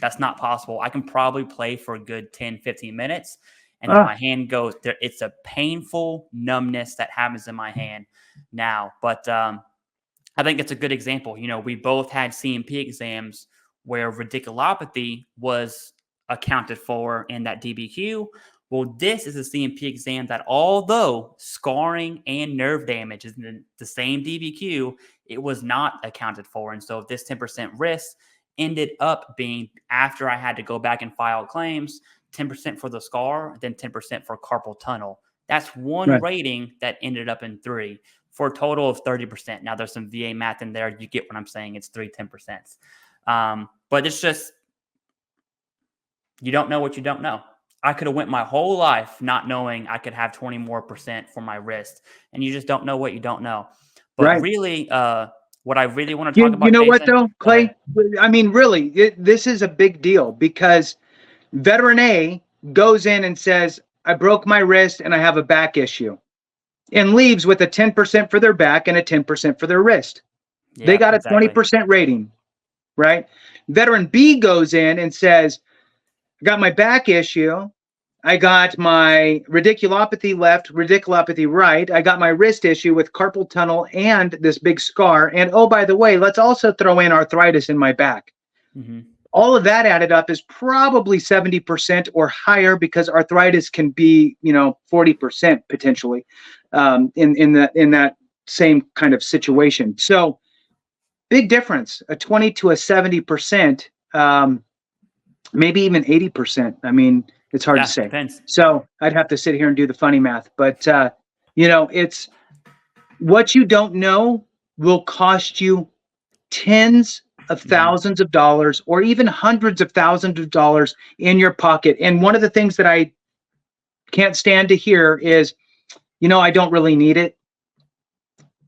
That's not possible. I can probably play for a good 10, 15 minutes. And then my hand goes there. It's a painful numbness that happens in my hand now. But I think it's a good example. We both had CMP exams where radiculopathy was accounted for in that DBQ. Well, this is a CMP exam that, although scarring and nerve damage is in the same DBQ, it was not accounted for. And so this 10% risk ended up being, after I had to go back and file claims, 10% for the scar, then 10% for carpal tunnel. That's one rating that ended up in 3 for a total of 30%. Now there's some VA math in there. You get what I'm saying. It's 3 10%. But it's just, you don't know what you don't know. I could have went my whole life not knowing I could have 20% more for my wrist, and you just don't know what you don't know. But really, what I really want to talk about, you know, Jason, what though, Clay? I mean, really, this is a big deal because veteran A goes in and says, I broke my wrist and I have a back issue, and leaves with a 10% for their back and a 10% for their wrist. Yeah, they got a 20% rating, right? Veteran B goes in and says, I got my back issue. I got my radiculopathy left, radiculopathy right. I got my wrist issue with carpal tunnel and this big scar. And oh, by the way, let's also throw in arthritis in my back. Mm-hmm. All of that added up is probably 70% or higher, because arthritis can be, 40% potentially in that same kind of situation. So big difference, a 20 to a 70%, maybe even 80%. I mean, it's hard to say. Depends. So I'd have to sit here and do the funny math, but it's what you don't know will cost you tens of thousands of dollars or even hundreds of thousands of dollars in your pocket. And one of the things that I can't stand to hear is, I don't really need it.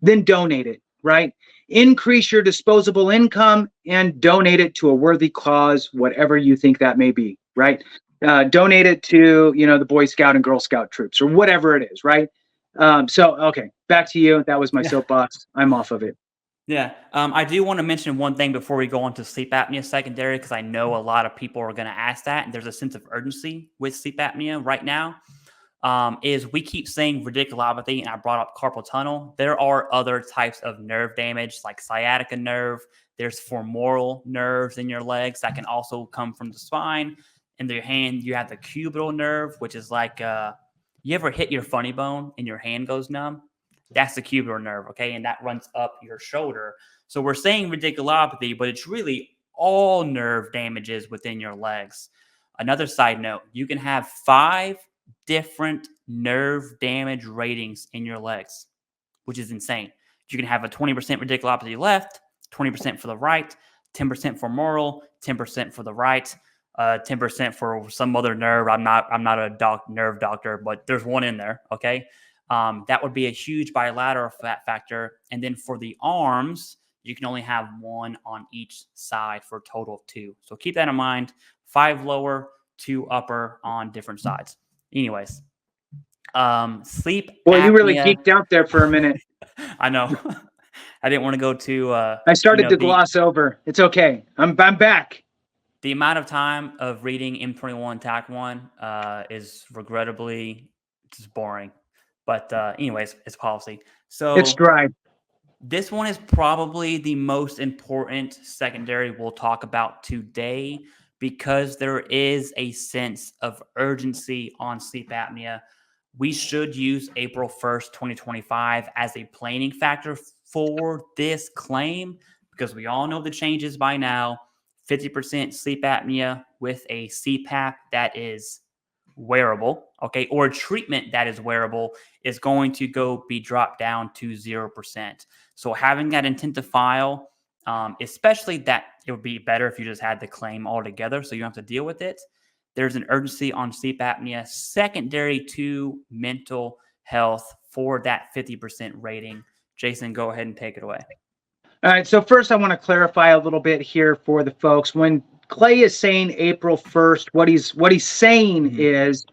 Then donate it, right? increase your disposable income, and donate it to a worthy cause, whatever you think that may be, right? Donate it to, the Boy Scout and Girl Scout troops or whatever it is, right? Okay, back to you. That was my soapbox. I'm off of it. Yeah. I do want to mention one thing before we go on to sleep apnea secondary, because I know a lot of people are going to ask that. And there's a sense of urgency with sleep apnea right now. Is we keep saying radiculopathy, and I brought up carpal tunnel. There are other types of nerve damage like sciatica nerve. There's femoral nerves in your legs that can also come from the spine. In your hand, you have the cubital nerve, which is like you ever hit your funny bone and your hand goes numb? That's the cubital nerve, okay? And that runs up your shoulder. So we're saying radiculopathy, but it's really all nerve damages within your legs. Another side note, you can have 5 different nerve damage ratings in your legs, which is insane. You can have a 20% radiculopathy left, 20% for the right, 10% for femoral, 10% for the right, 10% for some other nerve. I'm not a nerve doctor, but there's one in there, okay? That would be a huge bilateral fat factor. And then for the arms, you can only have 1 on each side for a total of 2. So keep that in mind. 5 lower, 2 upper on different sides. Anyways, sleep Boy, you really apnea. geeked out there for a minute. I know. I didn't want to go too. I started to gloss over. It's okay. I'm back. The amount of time of reading M21 TAC 1 is regrettably just boring. But anyways, it's policy. So it's dry. This one is probably the most important secondary we'll talk about today, because there is a sense of urgency on sleep apnea. We should use April 1st, 2025 as a planning factor for this claim, because we all know the changes by now. 50% sleep apnea with a CPAP that is wearable, okay, or a treatment that is wearable is going to be dropped down to 0%. So having that intent to file, especially that it would be better if you just had the claim altogether so you don't have to deal with it. There's an urgency on sleep apnea secondary to mental health for that 50% rating. Jason, go ahead and take it away. All right. So first I want to clarify a little bit here for the folks. When Clay is saying April 1st, what he's saying is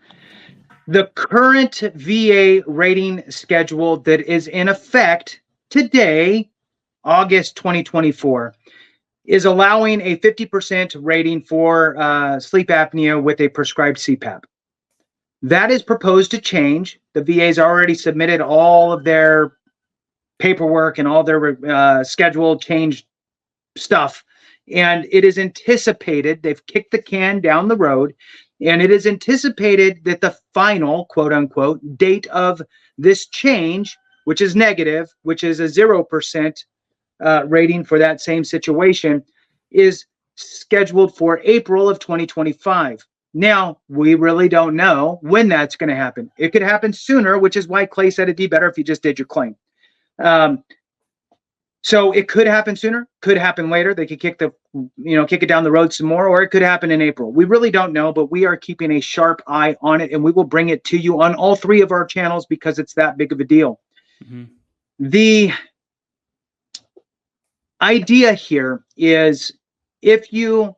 the current VA rating schedule that is in effect today, August 2024, is allowing a 50% rating for sleep apnea with a prescribed CPAP. That is proposed to change. The VA's already submitted all of their paperwork and all their schedule change stuff. And it is anticipated, they've kicked the can down the road, and it is anticipated that the final, quote unquote, date of this change, which is negative, which is a 0% rating for that same situation, is scheduled for April of 2025. Now, we really don't know when that's going to happen. It could happen sooner, which is why Clay said it'd be better if you just did your claim. So it could happen sooner, could happen later. They could kick it down the road some more, or it could happen in April. We really don't know, but we are keeping a sharp eye on it, and we will bring it to you on all 3 of our channels because it's that big of a deal. The idea here is, if you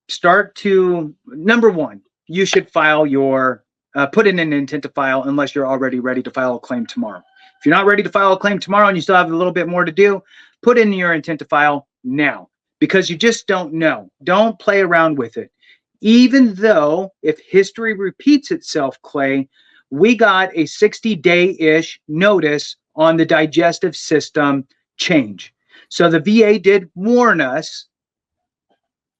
start to, number 1, you should file your, put in an intent to file unless you're already ready to file a claim tomorrow. If you're not ready to file a claim tomorrow and you still have a little bit more to do, put in your intent to file now, because you just don't know. Don't play around with it. Even though, if history repeats itself, Clay, we got a 60-day-ish notice on the digestive system change. So the VA did warn us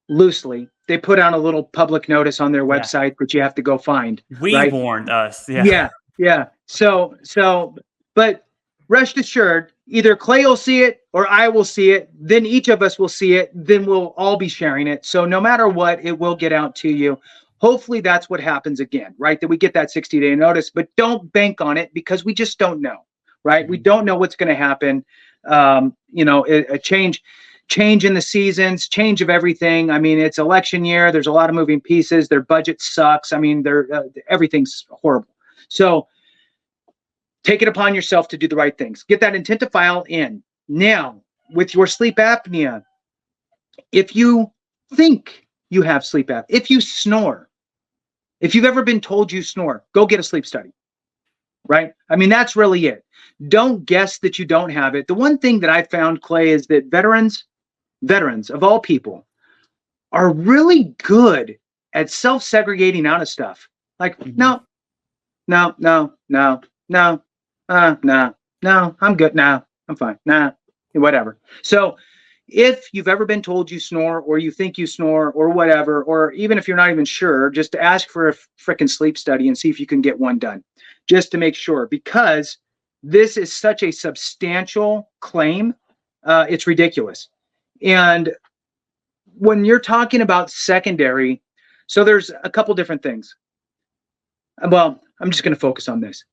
loosely. They put out a little public notice on their website, which you have to go find. We warned us. Yeah. So, but rest assured, either Clay will see it or I will see it. Then each of us will see it. Then we'll all be sharing it. So no matter what, it will get out to you. Hopefully that's what happens again, right? That we get that 60-day notice, but don't bank on it because we just don't know, right? We don't know what's going to happen. A change in the seasons, change of everything. I mean, it's election year. There's a lot of moving pieces. Their budget sucks. I mean, everything's horrible. So take it upon yourself to do the right things. Get that intent to file in. Now, with your sleep apnea, if you think you have sleep apnea, if you snore, if you've ever been told you snore, go get a sleep study, right? I mean, that's really it. Don't guess that you don't have it. The one thing that I found, Clay, is that veterans of all people are really good at self-segregating out of stuff. Like, no, no, no, no, no, no, I'm good. No, I'm fine. Nah, whatever. So if you've ever been told you snore, or you think you snore, or whatever, or even if you're not even sure, just ask for a freaking sleep study and see if you can get one done, just to make sure, because this is such a substantial claim. It's ridiculous. And when you're talking about secondary, so there's a couple different things. Well, I'm just going to focus on this.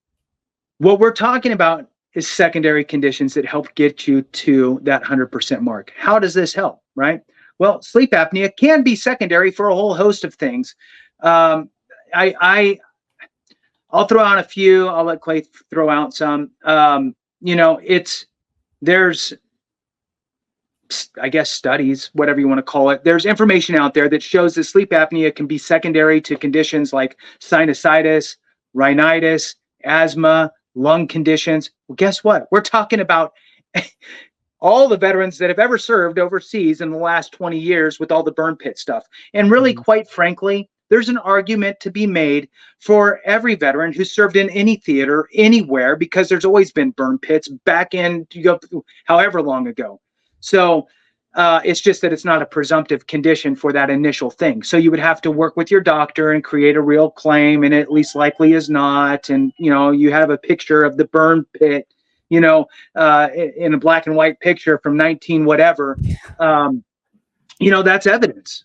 What we're talking about is secondary conditions that help get you to that 100% mark. How does this help, right? Well, sleep apnea can be secondary for a whole host of things. I'll throw out a few. I'll let Clay throw out some. There's, I guess, studies, whatever you want to call it. There's information out there that shows that sleep apnea can be secondary to conditions like sinusitis, rhinitis, asthma, lung conditions. Well, guess what? We're talking about all the veterans that have ever served overseas in the last 20 years with all the burn pit stuff. And really, quite frankly, there's an argument to be made for every veteran who served in any theater, anywhere, because there's always been burn pits back in, however long ago. So it's just that it's not a presumptive condition for that initial thing. So you would have to work with your doctor and create a real claim, and it least likely is not. And, you have a picture of the burn pit, in a black and white picture from 19 whatever, that's evidence.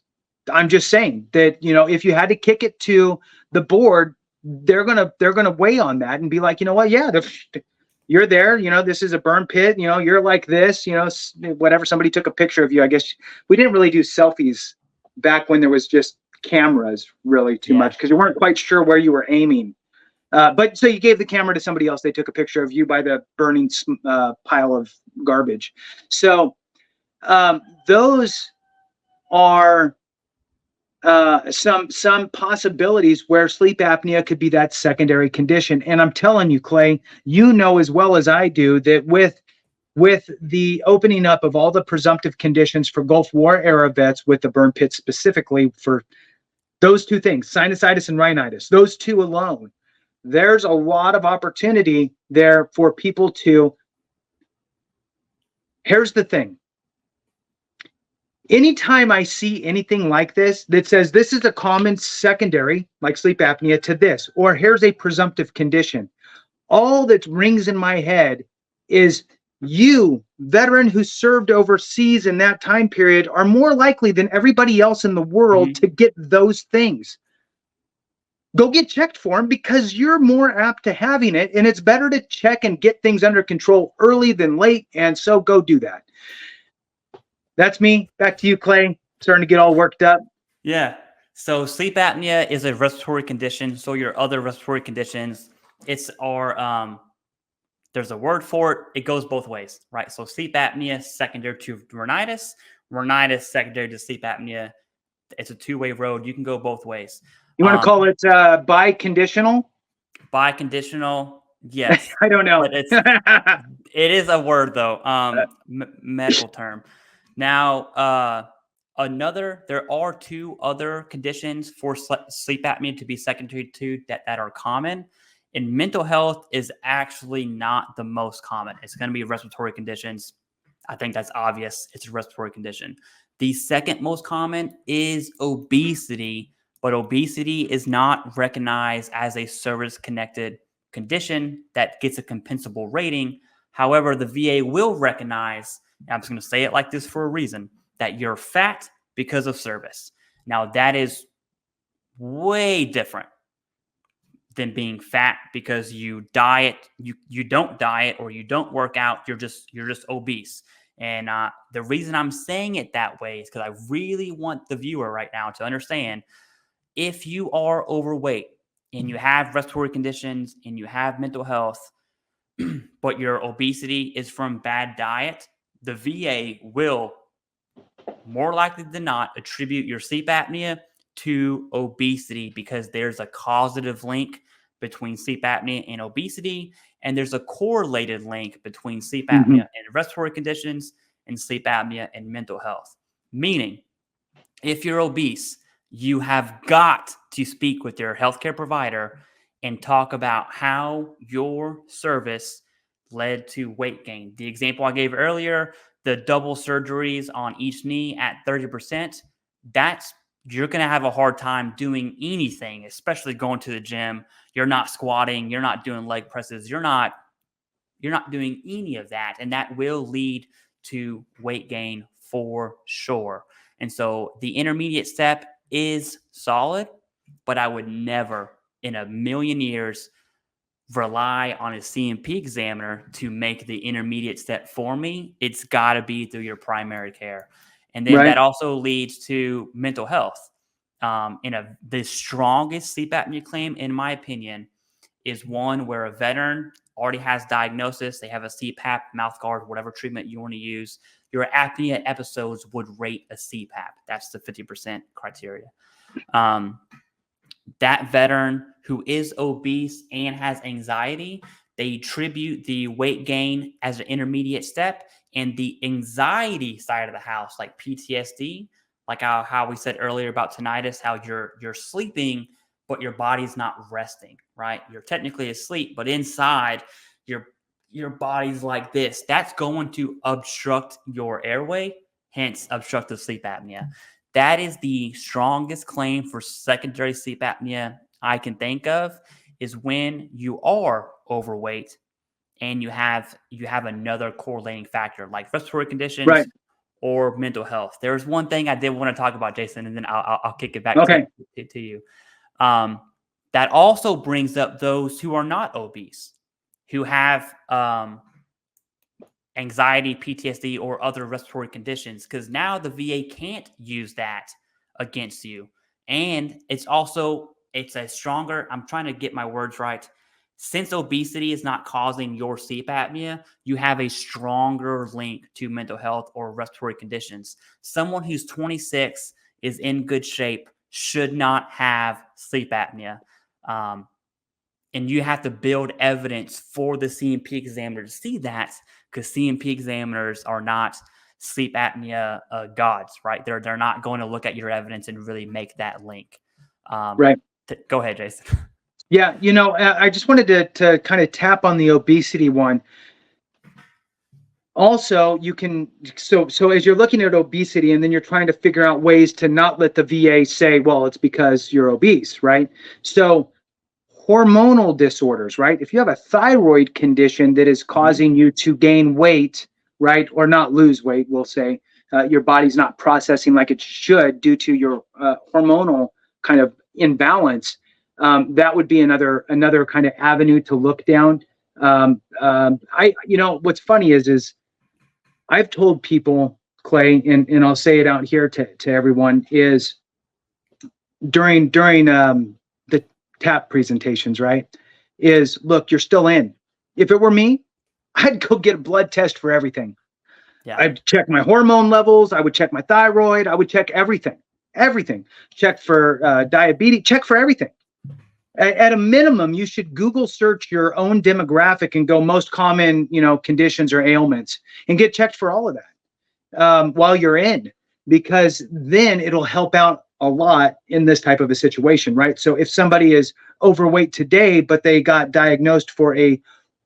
I'm just saying that, if you had to kick it to the board, they're gonna weigh on that and be like, you know what? Yeah, you're there. This is a burn pit. You're like this. Whatever. Somebody took a picture of you. I guess we didn't really do selfies back when there was just cameras really too much, because you weren't quite sure where you were aiming. But so you gave the camera to somebody else. They took a picture of you by the burning pile of garbage. So those are some possibilities where sleep apnea could be that secondary condition. And I'm telling you, Clay, as well as I do that with the opening up of all the presumptive conditions for Gulf War era vets, with the burn pit specifically for those two things, sinusitis and rhinitis, those two alone, there's a lot of opportunity there for people to. Here's the thing. Anytime I see anything like this that says this is a common secondary, like sleep apnea, to this, or here's a presumptive condition, all that rings in my head is you, veteran who served overseas in that time period, are more likely than everybody else in the world to get those things. Go get checked for them, because you're more apt to having it, and it's better to check and get things under control early than late, and so go do that. That's me. Back to you, Clay. Starting to get all worked up. Yeah. So sleep apnea is a respiratory condition. So your other respiratory conditions, there's a word for it. It goes both ways, right? So sleep apnea secondary to rhinitis, rhinitis secondary to sleep apnea. It's a two-way road. You can go both ways. You want to call it biconditional? Biconditional, yes. I don't know. But it is a word, though, medical term. Now, there are two other conditions for sleep apnea to be secondary to that are common. And mental health is actually not the most common. It's going to be respiratory conditions. I think that's obvious. It's a respiratory condition. The second most common is obesity, but obesity is not recognized as a service-connected condition that gets a compensable rating. However, the VA will recognize, and I'm just going to say it like this for a reason, that you're fat because of service. Now, that is way different than being fat because you diet, you don't diet, or you don't work out, you're just obese. And the reason I'm saying it that way is because I really want the viewer right now to understand, if you are overweight and you have respiratory conditions and you have mental health, but your obesity is from bad diet, the VA will more likely than not attribute your sleep apnea to obesity, because there's a causative link between sleep apnea and obesity, and there's a correlated link between sleep apnea and respiratory conditions and sleep apnea and mental health. Meaning, if you're obese, you have got to speak with your healthcare provider and talk about how your service led to weight gain. The example I gave earlier, the double surgeries on each knee at 30%, you're going to have a hard time doing anything, especially going to the gym. You're not squatting, you're not doing leg presses, you're not doing any of that, and that will lead to weight gain for sure. And so the intermediate step is solid, but I would never in a million years rely on a CMP examiner to make the intermediate step for me. It's got to be through your primary care. And then that also leads to mental health. The strongest sleep apnea claim, in my opinion, is one where a veteran already has diagnosis. They have a CPAP, mouth guard, whatever treatment you want to use. Your apnea episodes would rate a CPAP. That's the 50% criteria. That veteran who is obese and has anxiety, they attribute the weight gain as an intermediate step, and the anxiety side of the house, like PTSD, like how we said earlier about tinnitus, how you're sleeping, but your body's not resting, right? You're technically asleep, but inside your body's like this. That's going to obstruct your airway, hence obstructive sleep apnea. That is the strongest claim for secondary sleep apnea I can think of, is when you are overweight and you have another correlating factor like respiratory conditions or mental health. There's one thing I did want to talk about, Jason, and then I'll kick it back to you. That also brings up those who are not obese, who have anxiety, PTSD, or other respiratory conditions, because now the VA can't use that against you. And it's a stronger, I'm trying to get my words right. Since obesity is not causing your sleep apnea, you have a stronger link to mental health or respiratory conditions. Someone who's 26 is in good shape should not have sleep apnea. And you have to build evidence for the CMP examiner to see that, because CMP examiners are not sleep apnea gods, right? They're not going to look at your evidence and really make that link. Go ahead, Jason. Yeah, I just wanted to kind of tap on the obesity one. Also, you can, so as you're looking at obesity and then you're trying to figure out ways to not let the VA say, well, it's because you're obese, right? So hormonal disorders, right? If you have a thyroid condition that is causing you to gain weight, right, or not lose weight, we'll say, your body's not processing like it should due to your hormonal kind of imbalance, that would be another kind of avenue to look down. What's funny is I've told people, Clay, and I'll say it out here to everyone, is during the TAP presentations, right, is, look, you're still in. If it were me, I'd go get a blood test for everything. Yeah. I'd check my hormone levels. I would check my thyroid. I would check everything. Check for diabetes. Check for everything. At a minimum, you should Google search your own demographic and go most common, conditions or ailments, and get checked for all of that while you're in, because then it'll help out a lot in this type of a situation, right? So if somebody is overweight today, but they got diagnosed for a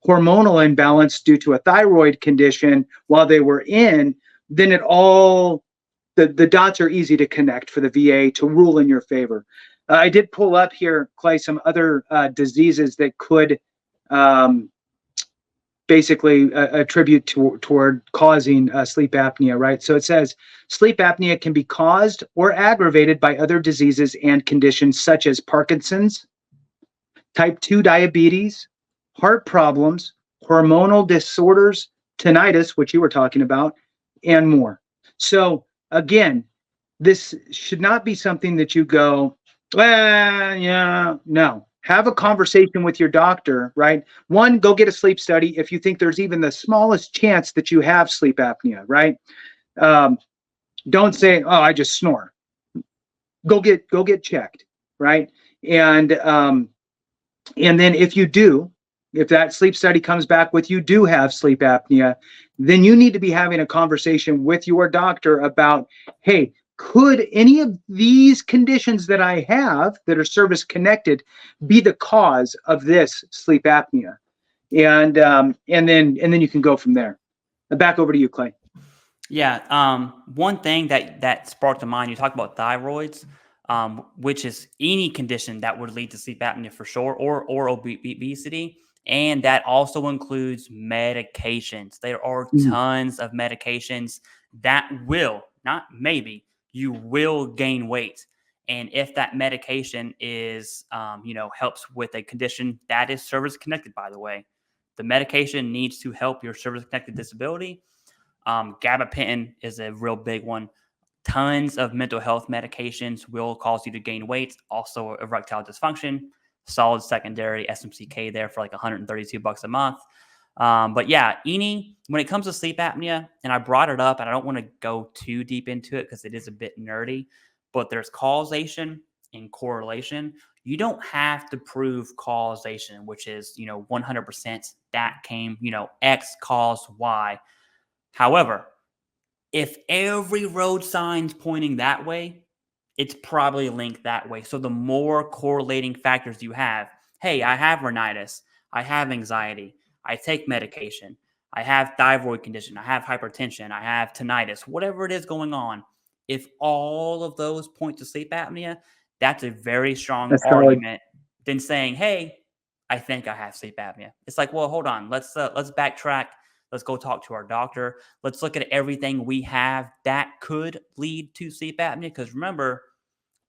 hormonal imbalance due to a thyroid condition while they were in, then the dots are easy to connect for the VA to rule in your favor. I did pull up here, Clay, some other diseases that could basically attribute toward causing sleep apnea, right? So it says sleep apnea can be caused or aggravated by other diseases and conditions such as Parkinson's, type 2 diabetes, heart problems, hormonal disorders, tinnitus, which you were talking about, and more. So again, this should not be something that you go, well, yeah, no. Have a conversation with your doctor, right? One, go get a sleep study if you think there's even the smallest chance that you have sleep apnea, right? Don't say, "Oh, I just snore." Go get checked, right? And then if that sleep study comes back with you do have sleep apnea, then you need to be having a conversation with your doctor about, hey, could any of these conditions that I have that are service connected be the cause of this sleep apnea? And then you can go from there. Back over to you, Clay. Yeah. One thing that sparked to mind, you talked about thyroids, which is any condition that would lead to sleep apnea for sure, or obesity. And that also includes medications. There are tons of medications that will, not maybe, you will gain weight. And if that medication is, helps with a condition that is service connected, by the way, the medication needs to help your service connected disability. Gabapentin is a real big one. Tons of mental health medications will cause you to gain weight. Also, erectile dysfunction, solid secondary SMCK there for like $132 a month. But yeah, when it comes to sleep apnea, and I brought it up, and I don't want to go too deep into it because it is a bit nerdy, but there's causation and correlation. You don't have to prove causation, which is, 100% that came, X caused Y. However, if every road sign's pointing that way, it's probably linked that way. So the more correlating factors you have, hey, I have rhinitis, I have anxiety, I take medication, I have thyroid condition, I have hypertension, I have tinnitus, whatever it is going on. If all of those point to sleep apnea, that's a very strong argument than saying, hey, I think I have sleep apnea. It's like, well, hold on, let's backtrack. Let's go talk to our doctor. Let's look at everything we have that could lead to sleep apnea. Because remember,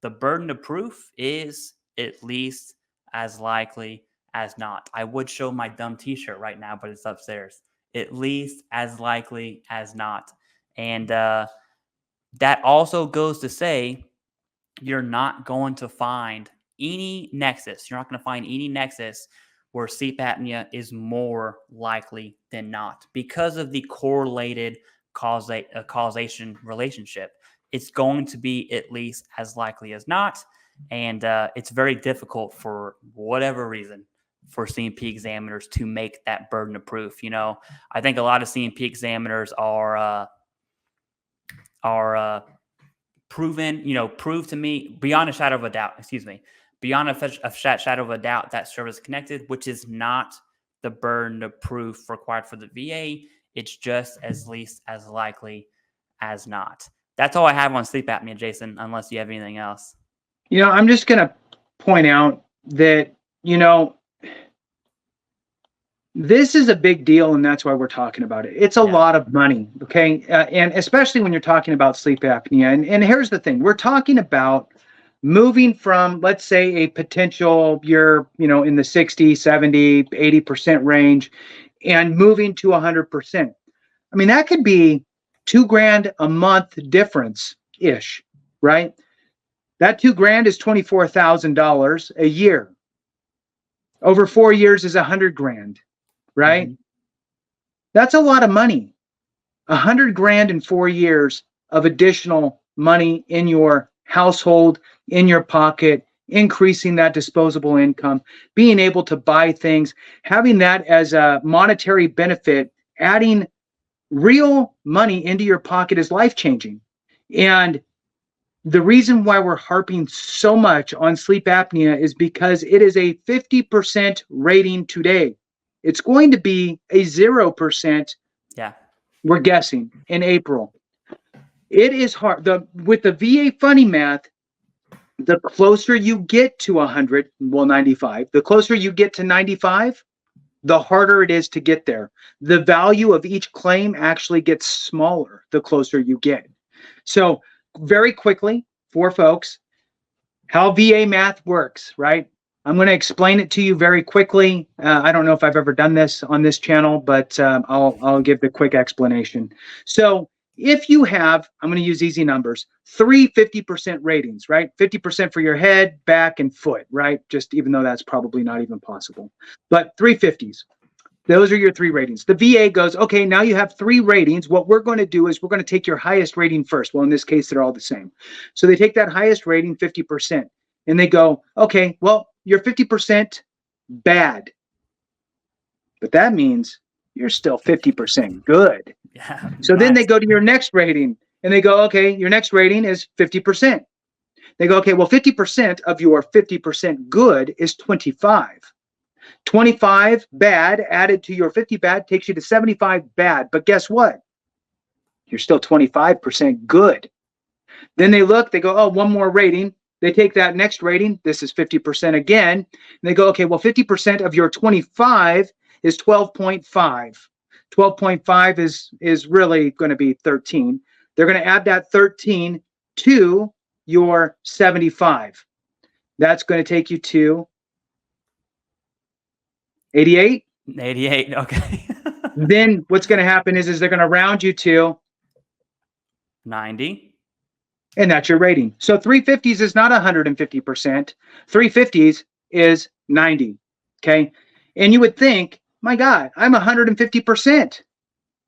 the burden of proof is at least as likely as not. I would show my dumb t-shirt right now, but it's upstairs. At least as likely as not. And that also goes to say you're not going to find any nexus. You're not going to find any nexus where sleep apnea is more likely than not because of the correlated causation relationship. It's going to be at least as likely as not. And it's very difficult for whatever reason for C&P examiners to make that burden of proof. I think a lot of C&P examiners are proven, prove to me beyond a shadow of a doubt, beyond a shadow of a doubt that service connected, which is not the burden of proof required for the VA. It's just as least as likely as not. That's all I have on sleep apnea, Jason, unless you have anything else. I'm just going to point out that, this is a big deal, and that's why we're talking about it. It's a lot of money, okay? And especially when you're talking about sleep apnea. And here's the thing. We're talking about moving from, let's say, a potential you're, in the 60, 70, 80% range and moving to 100%. I mean, that could be $2,000 a month difference-ish, right? That $2,000 is $24,000 a year. Over 4 years is $100,000, right? Mm-hmm. That's a lot of money. $100,000 in 4 years of additional money in your household, in your pocket, increasing that disposable income, being able to buy things, having that as a monetary benefit, adding real money into your pocket is life-changing. And the reason why we're harping so much on sleep apnea is because it is a 50% rating today. It's going to be a 0%. Yeah. We're guessing in April. It is hard. With the VA funny math, the closer you get to 100, 95, the closer you get to 95, the harder it is to get there. The value of each claim actually gets smaller the closer you get. So very quickly for folks, how VA math works, right? I'm going to explain it to you very quickly. I don't know if I've ever done this on this channel, but I'll give the quick explanation. So if you have, I'm going to use easy numbers, 50% ratings, right? 50% for your head, back, and foot, right? Just even though that's probably not even possible. But 350s. Those are your 3 ratings. The VA goes, okay, now you have 3 ratings. What we're going to do is we're going to take your highest rating first. Well, in this case, they're all the same. So they take that highest rating, 50%, and they go, okay, well, you're 50% bad. But that means you're still 50% good. Yeah. So nice. then they go to your next rating, and they go, okay, your next rating is 50%. They go, okay, well, 50% of your 50% good is 25. 25 bad added to your 50 bad takes you to 75 bad. But guess what? You're still 25% good. Then they look, they go, oh, one more rating. They take that next rating. This is 50% again. And they go, okay, well, 50% of your 25 is 12.5. 12.5 is really going to be 13. They're going to add that 13 to your 75. That's going to take you to 88. 88. Okay. Then what's going to happen is they're going to round you to 90. And that's your rating. So 350s is not 150%. 350s is 90. Okay. And you would think, my God, I'm 150%.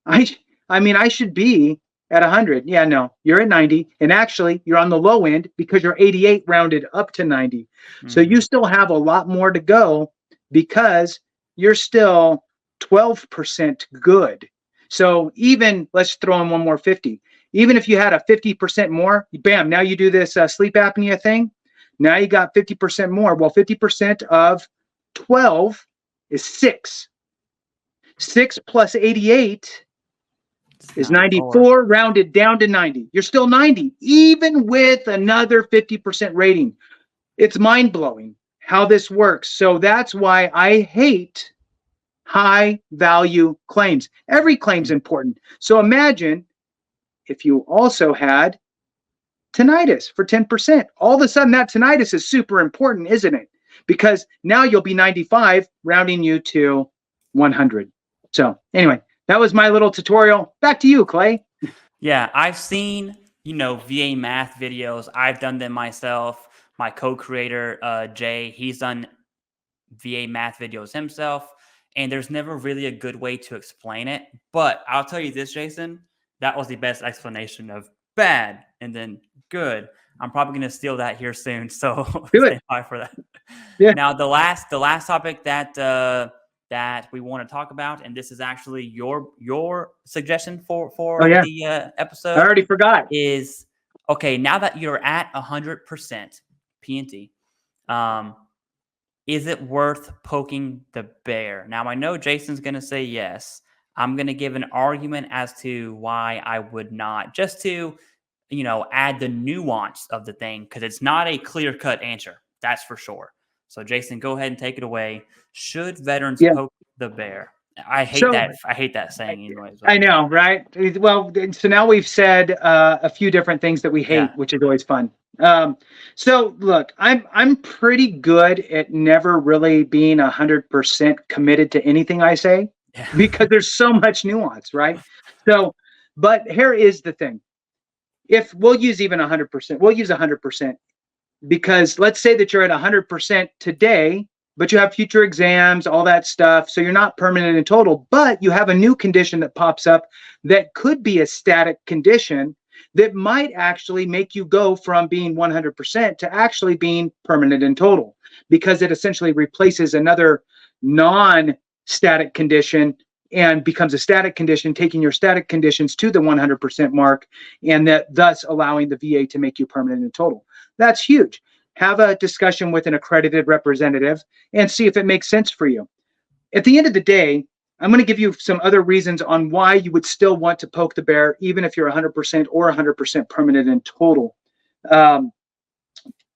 I mean, I should be at 100. Yeah, no, you're at 90. And actually, you're on the low end because you're 88 rounded up to 90. Mm-hmm. So you still have a lot more to go because you're still 12% good. So even, let's throw in one more 50. Even if you had a 50% more, bam, now you do this sleep apnea thing. Now you got 50% more. Well, 50% of 12 is 6. 6 plus 88 is 94, rounded down to 90. You're still 90, even with another 50% rating. It's mind-blowing how this works. So that's why I hate high value claims. Every claim's important. So imagine if you also had tinnitus for 10%. All of a sudden, that tinnitus is super important, isn't it? Because now you'll be 95, rounding you to 100. So anyway, that was my little tutorial. Back to you, Clay. Yeah, I've seen, VA math videos. I've done them myself. My co-creator, Jay, he's done VA math videos himself. And there's never really a good way to explain it. But I'll tell you this, Jason, that was the best explanation of bad and then good. I'm probably going to steal that here soon. So stay by for that. Yeah. Now, the last topic that we want to talk about, and this is actually your suggestion for the episode. I already forgot. Is, okay, now that you're at 100% P&T, is it worth poking the bear? Now, I know Jason's going to say yes. I'm going to give an argument as to why I would not, just to, add the nuance of the thing, because it's not a clear-cut answer. That's for sure. So, Jason, go ahead and take it away. Should veterans poke the bear? I hate that. I hate that saying. Anyways. I know, right? Well, so now we've said a few different things that we hate, which is always fun. So look, I'm pretty good at never really being 100% committed to anything I say because there's so much nuance, right? So, but here is the thing. If we'll use even 100%, we'll use 100% because let's say that you're at 100% today, but you have future exams, all that stuff. So you're not permanent in total, but you have a new condition that pops up that could be a static condition that might actually make you go from being 100% to actually being permanent in total, because it essentially replaces another non-static condition and becomes a static condition, taking your static conditions to the 100% mark, and that thus allowing the VA to make you permanent in total. That's huge. Have a discussion with an accredited representative and see if it makes sense for you. At the end of the day, I'm going to give you some other reasons on why you would still want to poke the bear, even if you're 100% or 100% permanent in total. And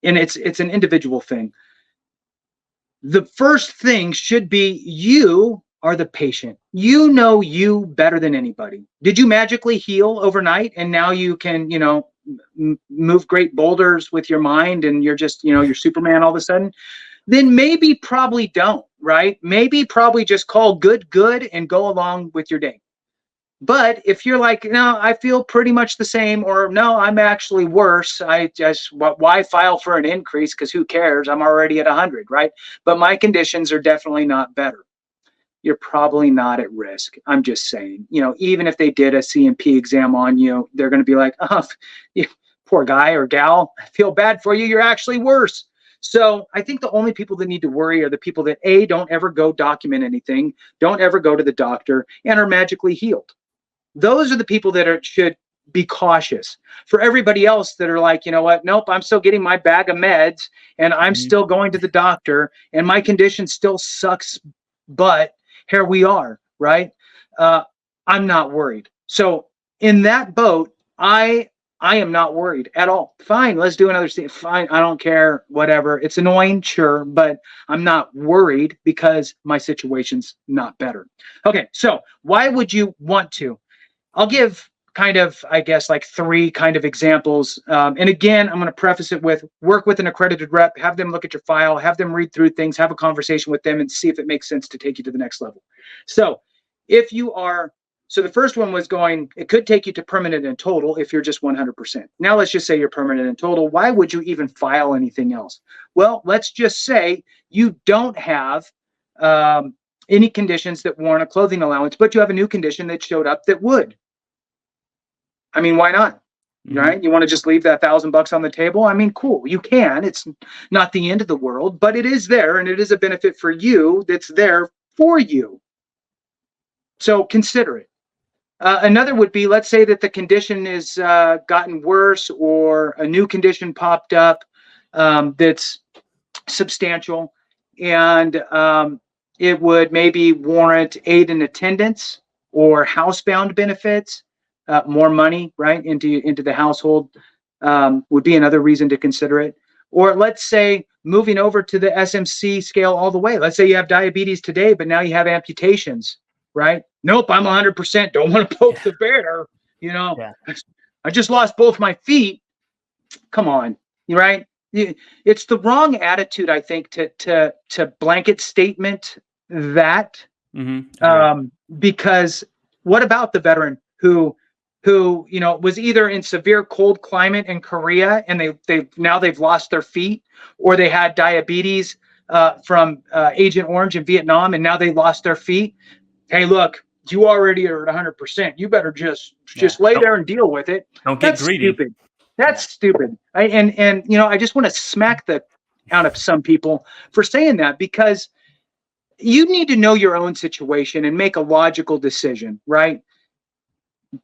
it's an individual thing. The first thing should be you are the patient. You know you better than anybody. Did you magically heal overnight and now you can, move great boulders with your mind and you're just, you're Superman all of a sudden? Then maybe probably don't, right? Maybe probably just call good and go along with your day. But if you're like, no, I feel pretty much the same, or no, I'm actually worse. Why file for an increase? Because who cares? I'm already at 100, right? But my conditions are definitely not better. You're probably not at risk. I'm just saying, even if they did a C&P exam on you, they're going to be like, oh, you poor guy or gal, I feel bad for you. You're actually worse. So I think the only people that need to worry are the people that don't ever go document anything, don't ever go to the doctor, and are magically healed. Those are the people that should be cautious. For everybody else that are like, you know what, nope, I'm still getting my bag of meds and I'm still going to the doctor and my condition still sucks, but here we are, right? I'm not worried. So in that boat, I am not worried at all. Fine, let's do another thing. Fine, I don't care, whatever. It's annoying, sure, but I'm not worried because my situation's not better. Okay, so why would you want to? I'll give kind of, I guess, like 3 kind of examples. And again, I'm going to preface it with work with an accredited rep, have them look at your file, have them read through things, have a conversation with them and see if it makes sense to take you to the next level. So the first one was it could take you to permanent and total if you're just 100%. Now let's just say you're permanent and total. Why would you even file anything else? Well, let's just say you don't have any conditions that warrant a clothing allowance, but you have a new condition that showed up that would. I mean, why not? Right? You want to just leave that $1,000 on the table? I mean, cool. You can. It's not the end of the world, but it is there, and it is a benefit for you that's there for you. So consider it. Another would be, let's say that the condition is gotten worse, or a new condition popped up that's substantial, and it would maybe warrant aid in attendance or housebound benefits. More money, right, into the household would be another reason to consider it. Or let's say moving over to the SMC scale all the way. Let's say you have diabetes today, but now you have amputations, right? Nope, I'm 100%. Don't want to poke the bear. I just lost both my feet. Come on, right? It's the wrong attitude, I think, to blanket statement that. Because what about the veteran who was either in severe cold climate in Korea and they've lost their feet, or they had diabetes from Agent Orange in Vietnam and now they lost their feet. Hey, look, you already are at 100%. You better just lay there and deal with it. Don't get greedy. Stupid. That's stupid. I just want to smack the out of some people for saying that, because you need to know your own situation and make a logical decision, right?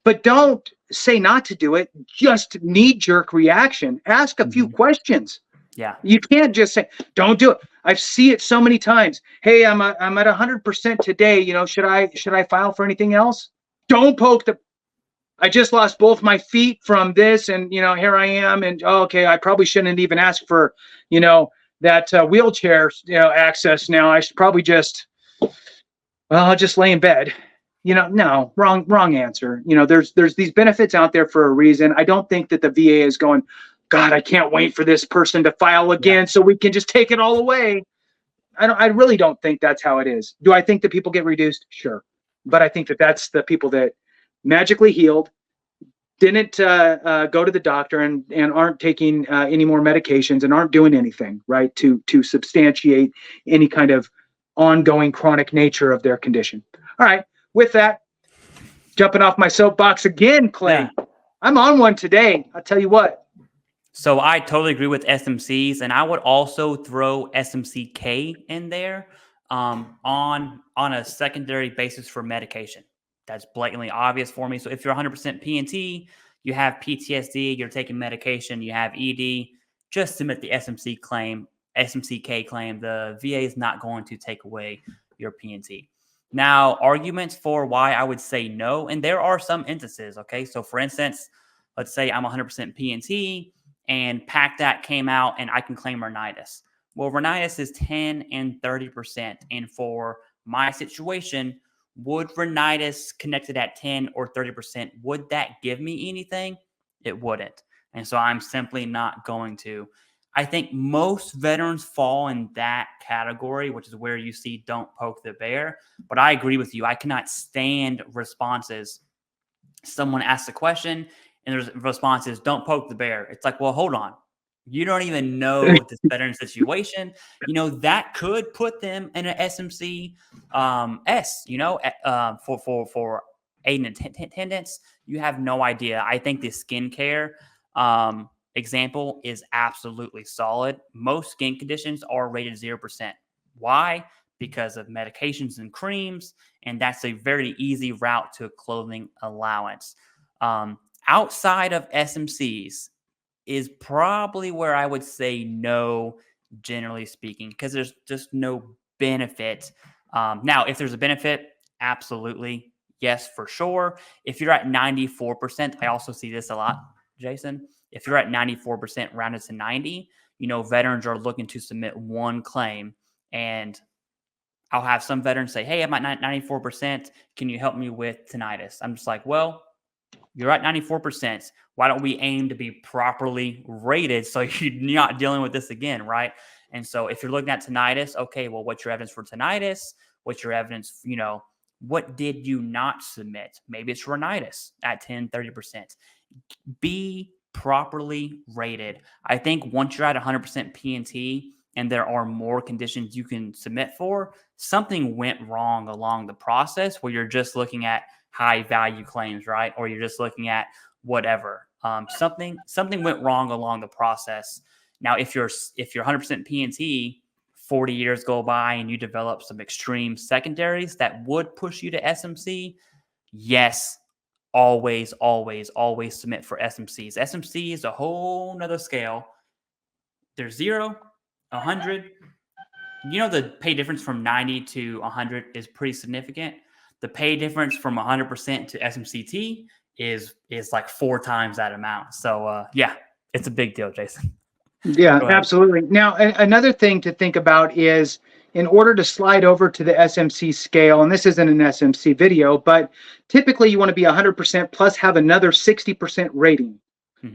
But don't say not to do it. Just knee-jerk reaction. Ask a few questions. Yeah. You can't just say, don't do it. I see it so many times. Hey, I'm at 100% today. Should I file for anything else? Don't poke I just lost both my feet from this, and here I am, and okay, I probably shouldn't even ask for that wheelchair access now. I should probably I'll just lay in bed. No, wrong answer. There's these benefits out there for a reason. I don't think that the VA is going, God, I can't wait for this person to file again so we can just take it all away. I really don't think that's how it is. Do I think that people get reduced? Sure. But I think that that's the people that magically healed, didn't go to the doctor and aren't taking any more medications and aren't doing anything, right, to substantiate any kind of ongoing chronic nature of their condition. All right. With that, jumping off my soapbox again, Clay. Yeah. I'm on one today. I'll tell you what. So I totally agree with SMCs, and I would also throw SMCK in there on a secondary basis for medication. That's blatantly obvious for me. So if you're 100% P&T, you have PTSD, you're taking medication, you have ED, just submit the SMCK claim. The VA is not going to take away your P&T. Now, arguments for why I would say no, and there are some instances, okay? So for instance, let's say I'm 100% P&T and PACT came out and I can claim rhinitis. Well, rhinitis is 10 and 30%. And for my situation, would rhinitis connected at 10 or 30%, would that give me anything? It wouldn't. And so I'm simply not going to. I think most veterans fall in that category, which is where you see don't poke the bear. But I agree with you. I cannot stand responses. someone asks a question and the response is, don't poke the bear. It's like, well, hold on. You don't even know this veteran situation. That could put them in an SMC S, for aid and attendance. You have no idea. I think the skincare example is absolutely solid. Most skin conditions are rated 0%. Why? Because of medications and creams, and that's a very easy route to a clothing allowance. Outside of SMCs is probably where I would say no, generally speaking, because there's just no benefit. Now, if there's a benefit, absolutely, yes, for sure. If you're at 94%, I also see this a lot, Jason. If you're at 94% rounded to 90, veterans are looking to submit one claim, and I'll have some veterans say, hey, I'm at 94%. Can you help me with tinnitus? I'm just like, well, you're at 94%. Why don't we aim to be properly rated so you're not dealing with this again, right? And so if you're looking at tinnitus, okay, well, what's your evidence for tinnitus? What's your evidence, what did you not submit? Maybe it's rhinitis at 10, 30%. Be properly rated. I think once you're at 100% P&T and there are more conditions you can submit for, something went wrong along the process where you're just looking at high value claims, right? Or you're just looking at whatever. Something went wrong along the process. Now, if you're 100% P&T, 40 years go by and you develop some extreme secondaries that would push you to SMC, yes, always submit for SMCs. SMC is a whole nother scale. There's 0, 100. The pay difference from 90 to 100 is pretty significant. The pay difference from 100% to SMCT is like 4 times that amount. So yeah, it's a big deal, Jason. Yeah, absolutely. Now, another thing to think about is in order to slide over to the SMC scale, and this isn't an SMC video, but typically you want to be 100% plus have another 60% rating,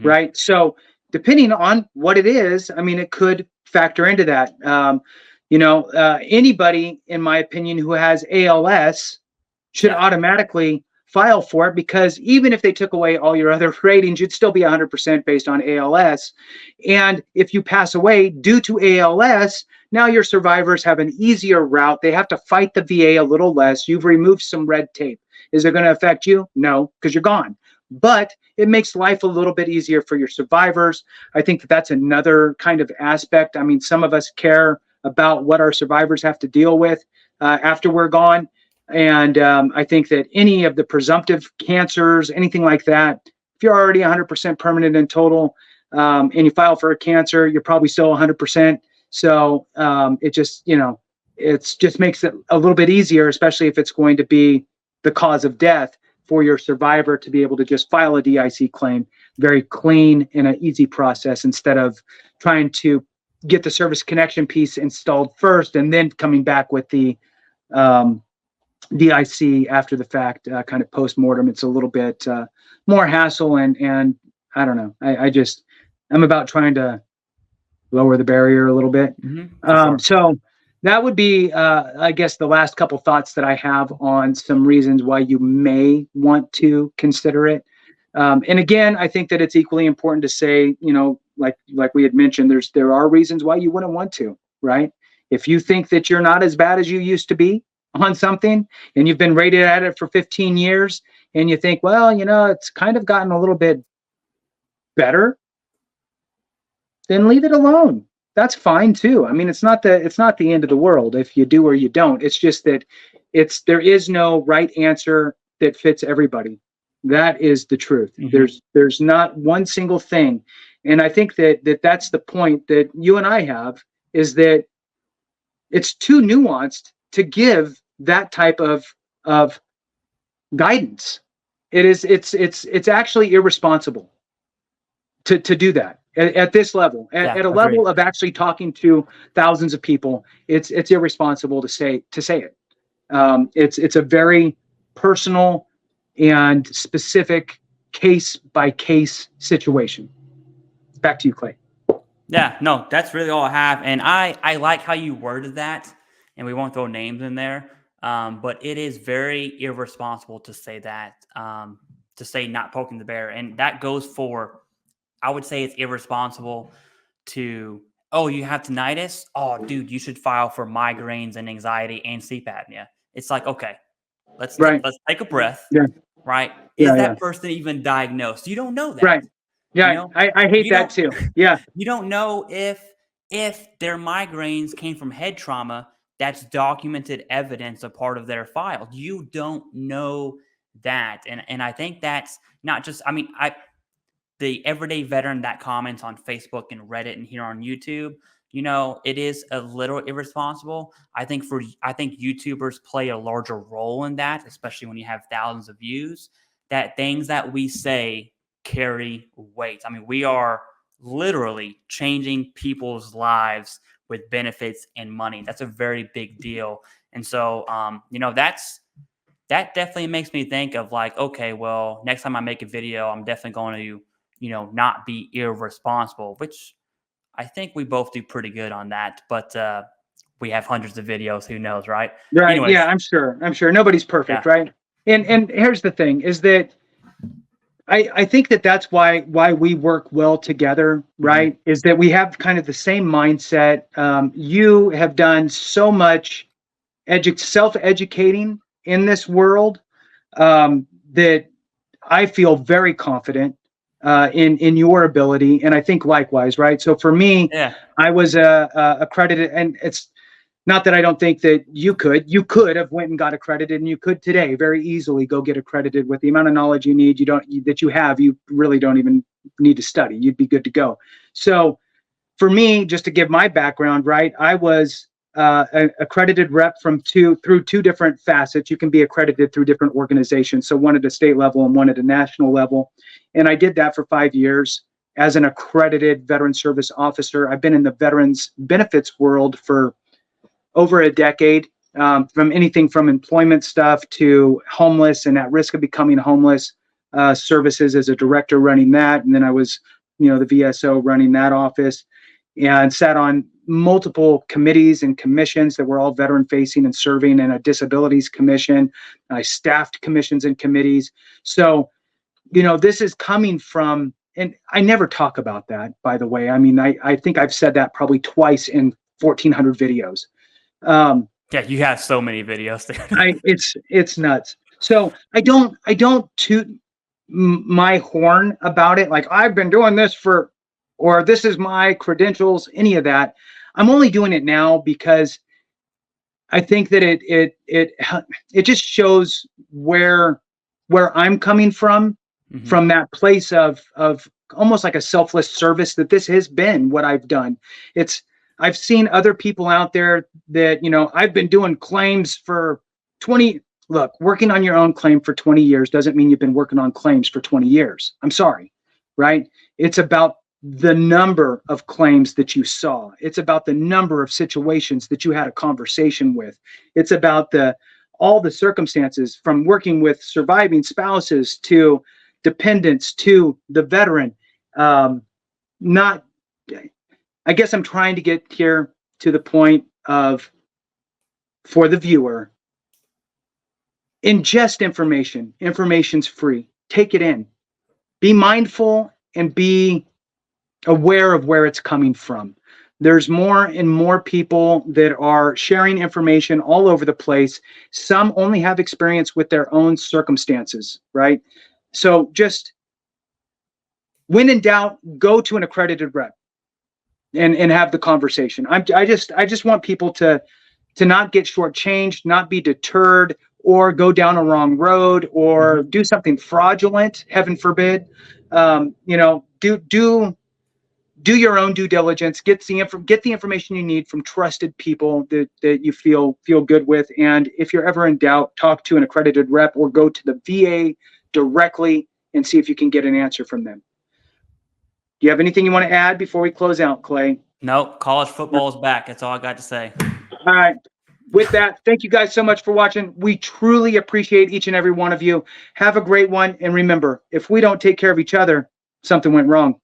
right? So depending on what it is, I mean, it could factor into that. Anybody, in my opinion, who has ALS should automatically file for it, because even if they took away all your other ratings, you'd still be 100% based on ALS. And if you pass away due to ALS, now your survivors have an easier route. They have to fight the VA a little less. You've removed some red tape. Is it going to affect you? No, because you're gone. But it makes life a little bit easier for your survivors. I think that's another kind of aspect. I mean, some of us care about what our survivors have to deal with after we're gone. And I think that any of the presumptive cancers, anything like that, if you're already 100% permanent in total and you file for a cancer, you're probably still 100%. So it just makes it a little bit easier, especially if it's going to be the cause of death, for your survivor to be able to just file a DIC claim, very clean and an easy process, instead of trying to get the service connection piece installed first and then coming back with the DIC after the fact, kind of post-mortem. It's a little bit more hassle, and I don't know. I'm about trying to lower the barrier a little bit. Sure. So that would be, I guess, the last couple thoughts that I have on some reasons why you may want to consider it. And again, I think that it's equally important to say, like we had mentioned, there are reasons why you wouldn't want to, right? If you think that you're not as bad as you used to be on something, and you've been rated at it for 15 years, and you think, well, it's kind of gotten a little bit better, then leave it alone. That's fine too. I mean, it's not the end of the world if you do or you don't. It's just that there is no right answer that fits everybody. That is the truth. There's not one single thing. And I think that's the point that you and I have, is that it's too nuanced to give that type of guidance. It's actually irresponsible to do that at this level, at a level of actually talking to thousands of people. It's irresponsible to say it. It's a very personal and specific case by case situation. Back to you, Clay. Yeah, no, that's really all I have. And I like how you worded that, and we won't throw names in there. But it is very irresponsible to say that. to say not poking the bear. And that goes for, I would say it's irresponsible to, oh, you have tinnitus? Oh, dude, you should file for migraines and anxiety and sleep apnea. It's like, okay, let's take a breath, Yeah. right? Yeah, Is that person even diagnosed? You don't know that. Right. Yeah, You know? I hate that too. Yeah. You don't know if their migraines came from head trauma. That's documented evidence, a part of their file. You don't know that. And I think that's not just, I mean, the everyday veteran that comments on Facebook and Reddit and here on YouTube, you know, it is a little irresponsible. I think YouTubers play a larger role in that, especially when you have thousands of views, that things that we say carry weight. I mean, we are literally changing people's lives with benefits and money. That's a very big deal. And so, you know, that definitely makes me think of like, okay, well, next time I make a video, I'm definitely going to, you know, not be irresponsible, which I think we both do pretty good on that. But we have hundreds of videos. Who knows, right? Right. Anyways, yeah, I'm sure. Nobody's perfect, right? And here's the thing is that I think that's why we work well together, right? Is that we have kind of the same mindset. You have done so much self-educating in this world that I feel very confident in your ability, and I think likewise, right? So for me, I was accredited, and it's not that I don't think that you could have went and got accredited, and you could today very easily go get accredited with the amount of knowledge you need. You really don't even need to study. You'd be good to go. So for me, just to give my background, right, I was an accredited rep through two different facets. You can be accredited through different organizations. So one at a state level and one at a national level. And I did that for 5 years as an accredited veteran service officer. I've been in the veterans benefits world for over a decade, from anything from employment stuff to homeless and at risk of becoming homeless services as a director running that. And then I was, the VSO running that office, and sat on multiple committees and commissions that were all veteran facing and serving, and a disabilities commission. I staffed commissions and committees. So, this is coming from, and I never talk about that, by the way. I mean, I think I've said that probably twice in 1,400 videos. Yeah, you have so many videos there. It's nuts. So I don't toot my horn about it. Like I've been doing this or this is my credentials, any of that. I'm only doing it now because I think that it just shows where I'm coming from that place of almost like a selfless service, that this has been what I've done. I've seen other people out there that, I've been doing claims for 20. Look, working on your own claim for 20 years doesn't mean you've been working on claims for 20 years. I'm sorry, right? It's about the number of claims that you saw. It's about the number of situations that you had a conversation with. It's about all the circumstances, from working with surviving spouses to dependents to the veteran. I guess I'm trying to get here to the point of, for the viewer, ingest information. Information's free. Take it in. Be mindful and be aware of where it's coming from. There's more and more people that are sharing information all over the place. Some only have experience with their own circumstances, right? So just, when in doubt, go to an accredited rep and have the conversation. I just want people to not get shortchanged, not be deterred, or go down a wrong road, or do something fraudulent, heaven forbid. Do your own due diligence. Get the information you need from trusted people that you feel good with. And if you're ever in doubt, talk to an accredited rep or go to the VA directly and see if you can get an answer from them. Do you have anything you want to add before we close out, Clay? Nope. College football is back. That's all I got to say. All right. With that, thank you guys so much for watching. We truly appreciate each and every one of you. Have a great one. And remember, if we don't take care of each other, something went wrong.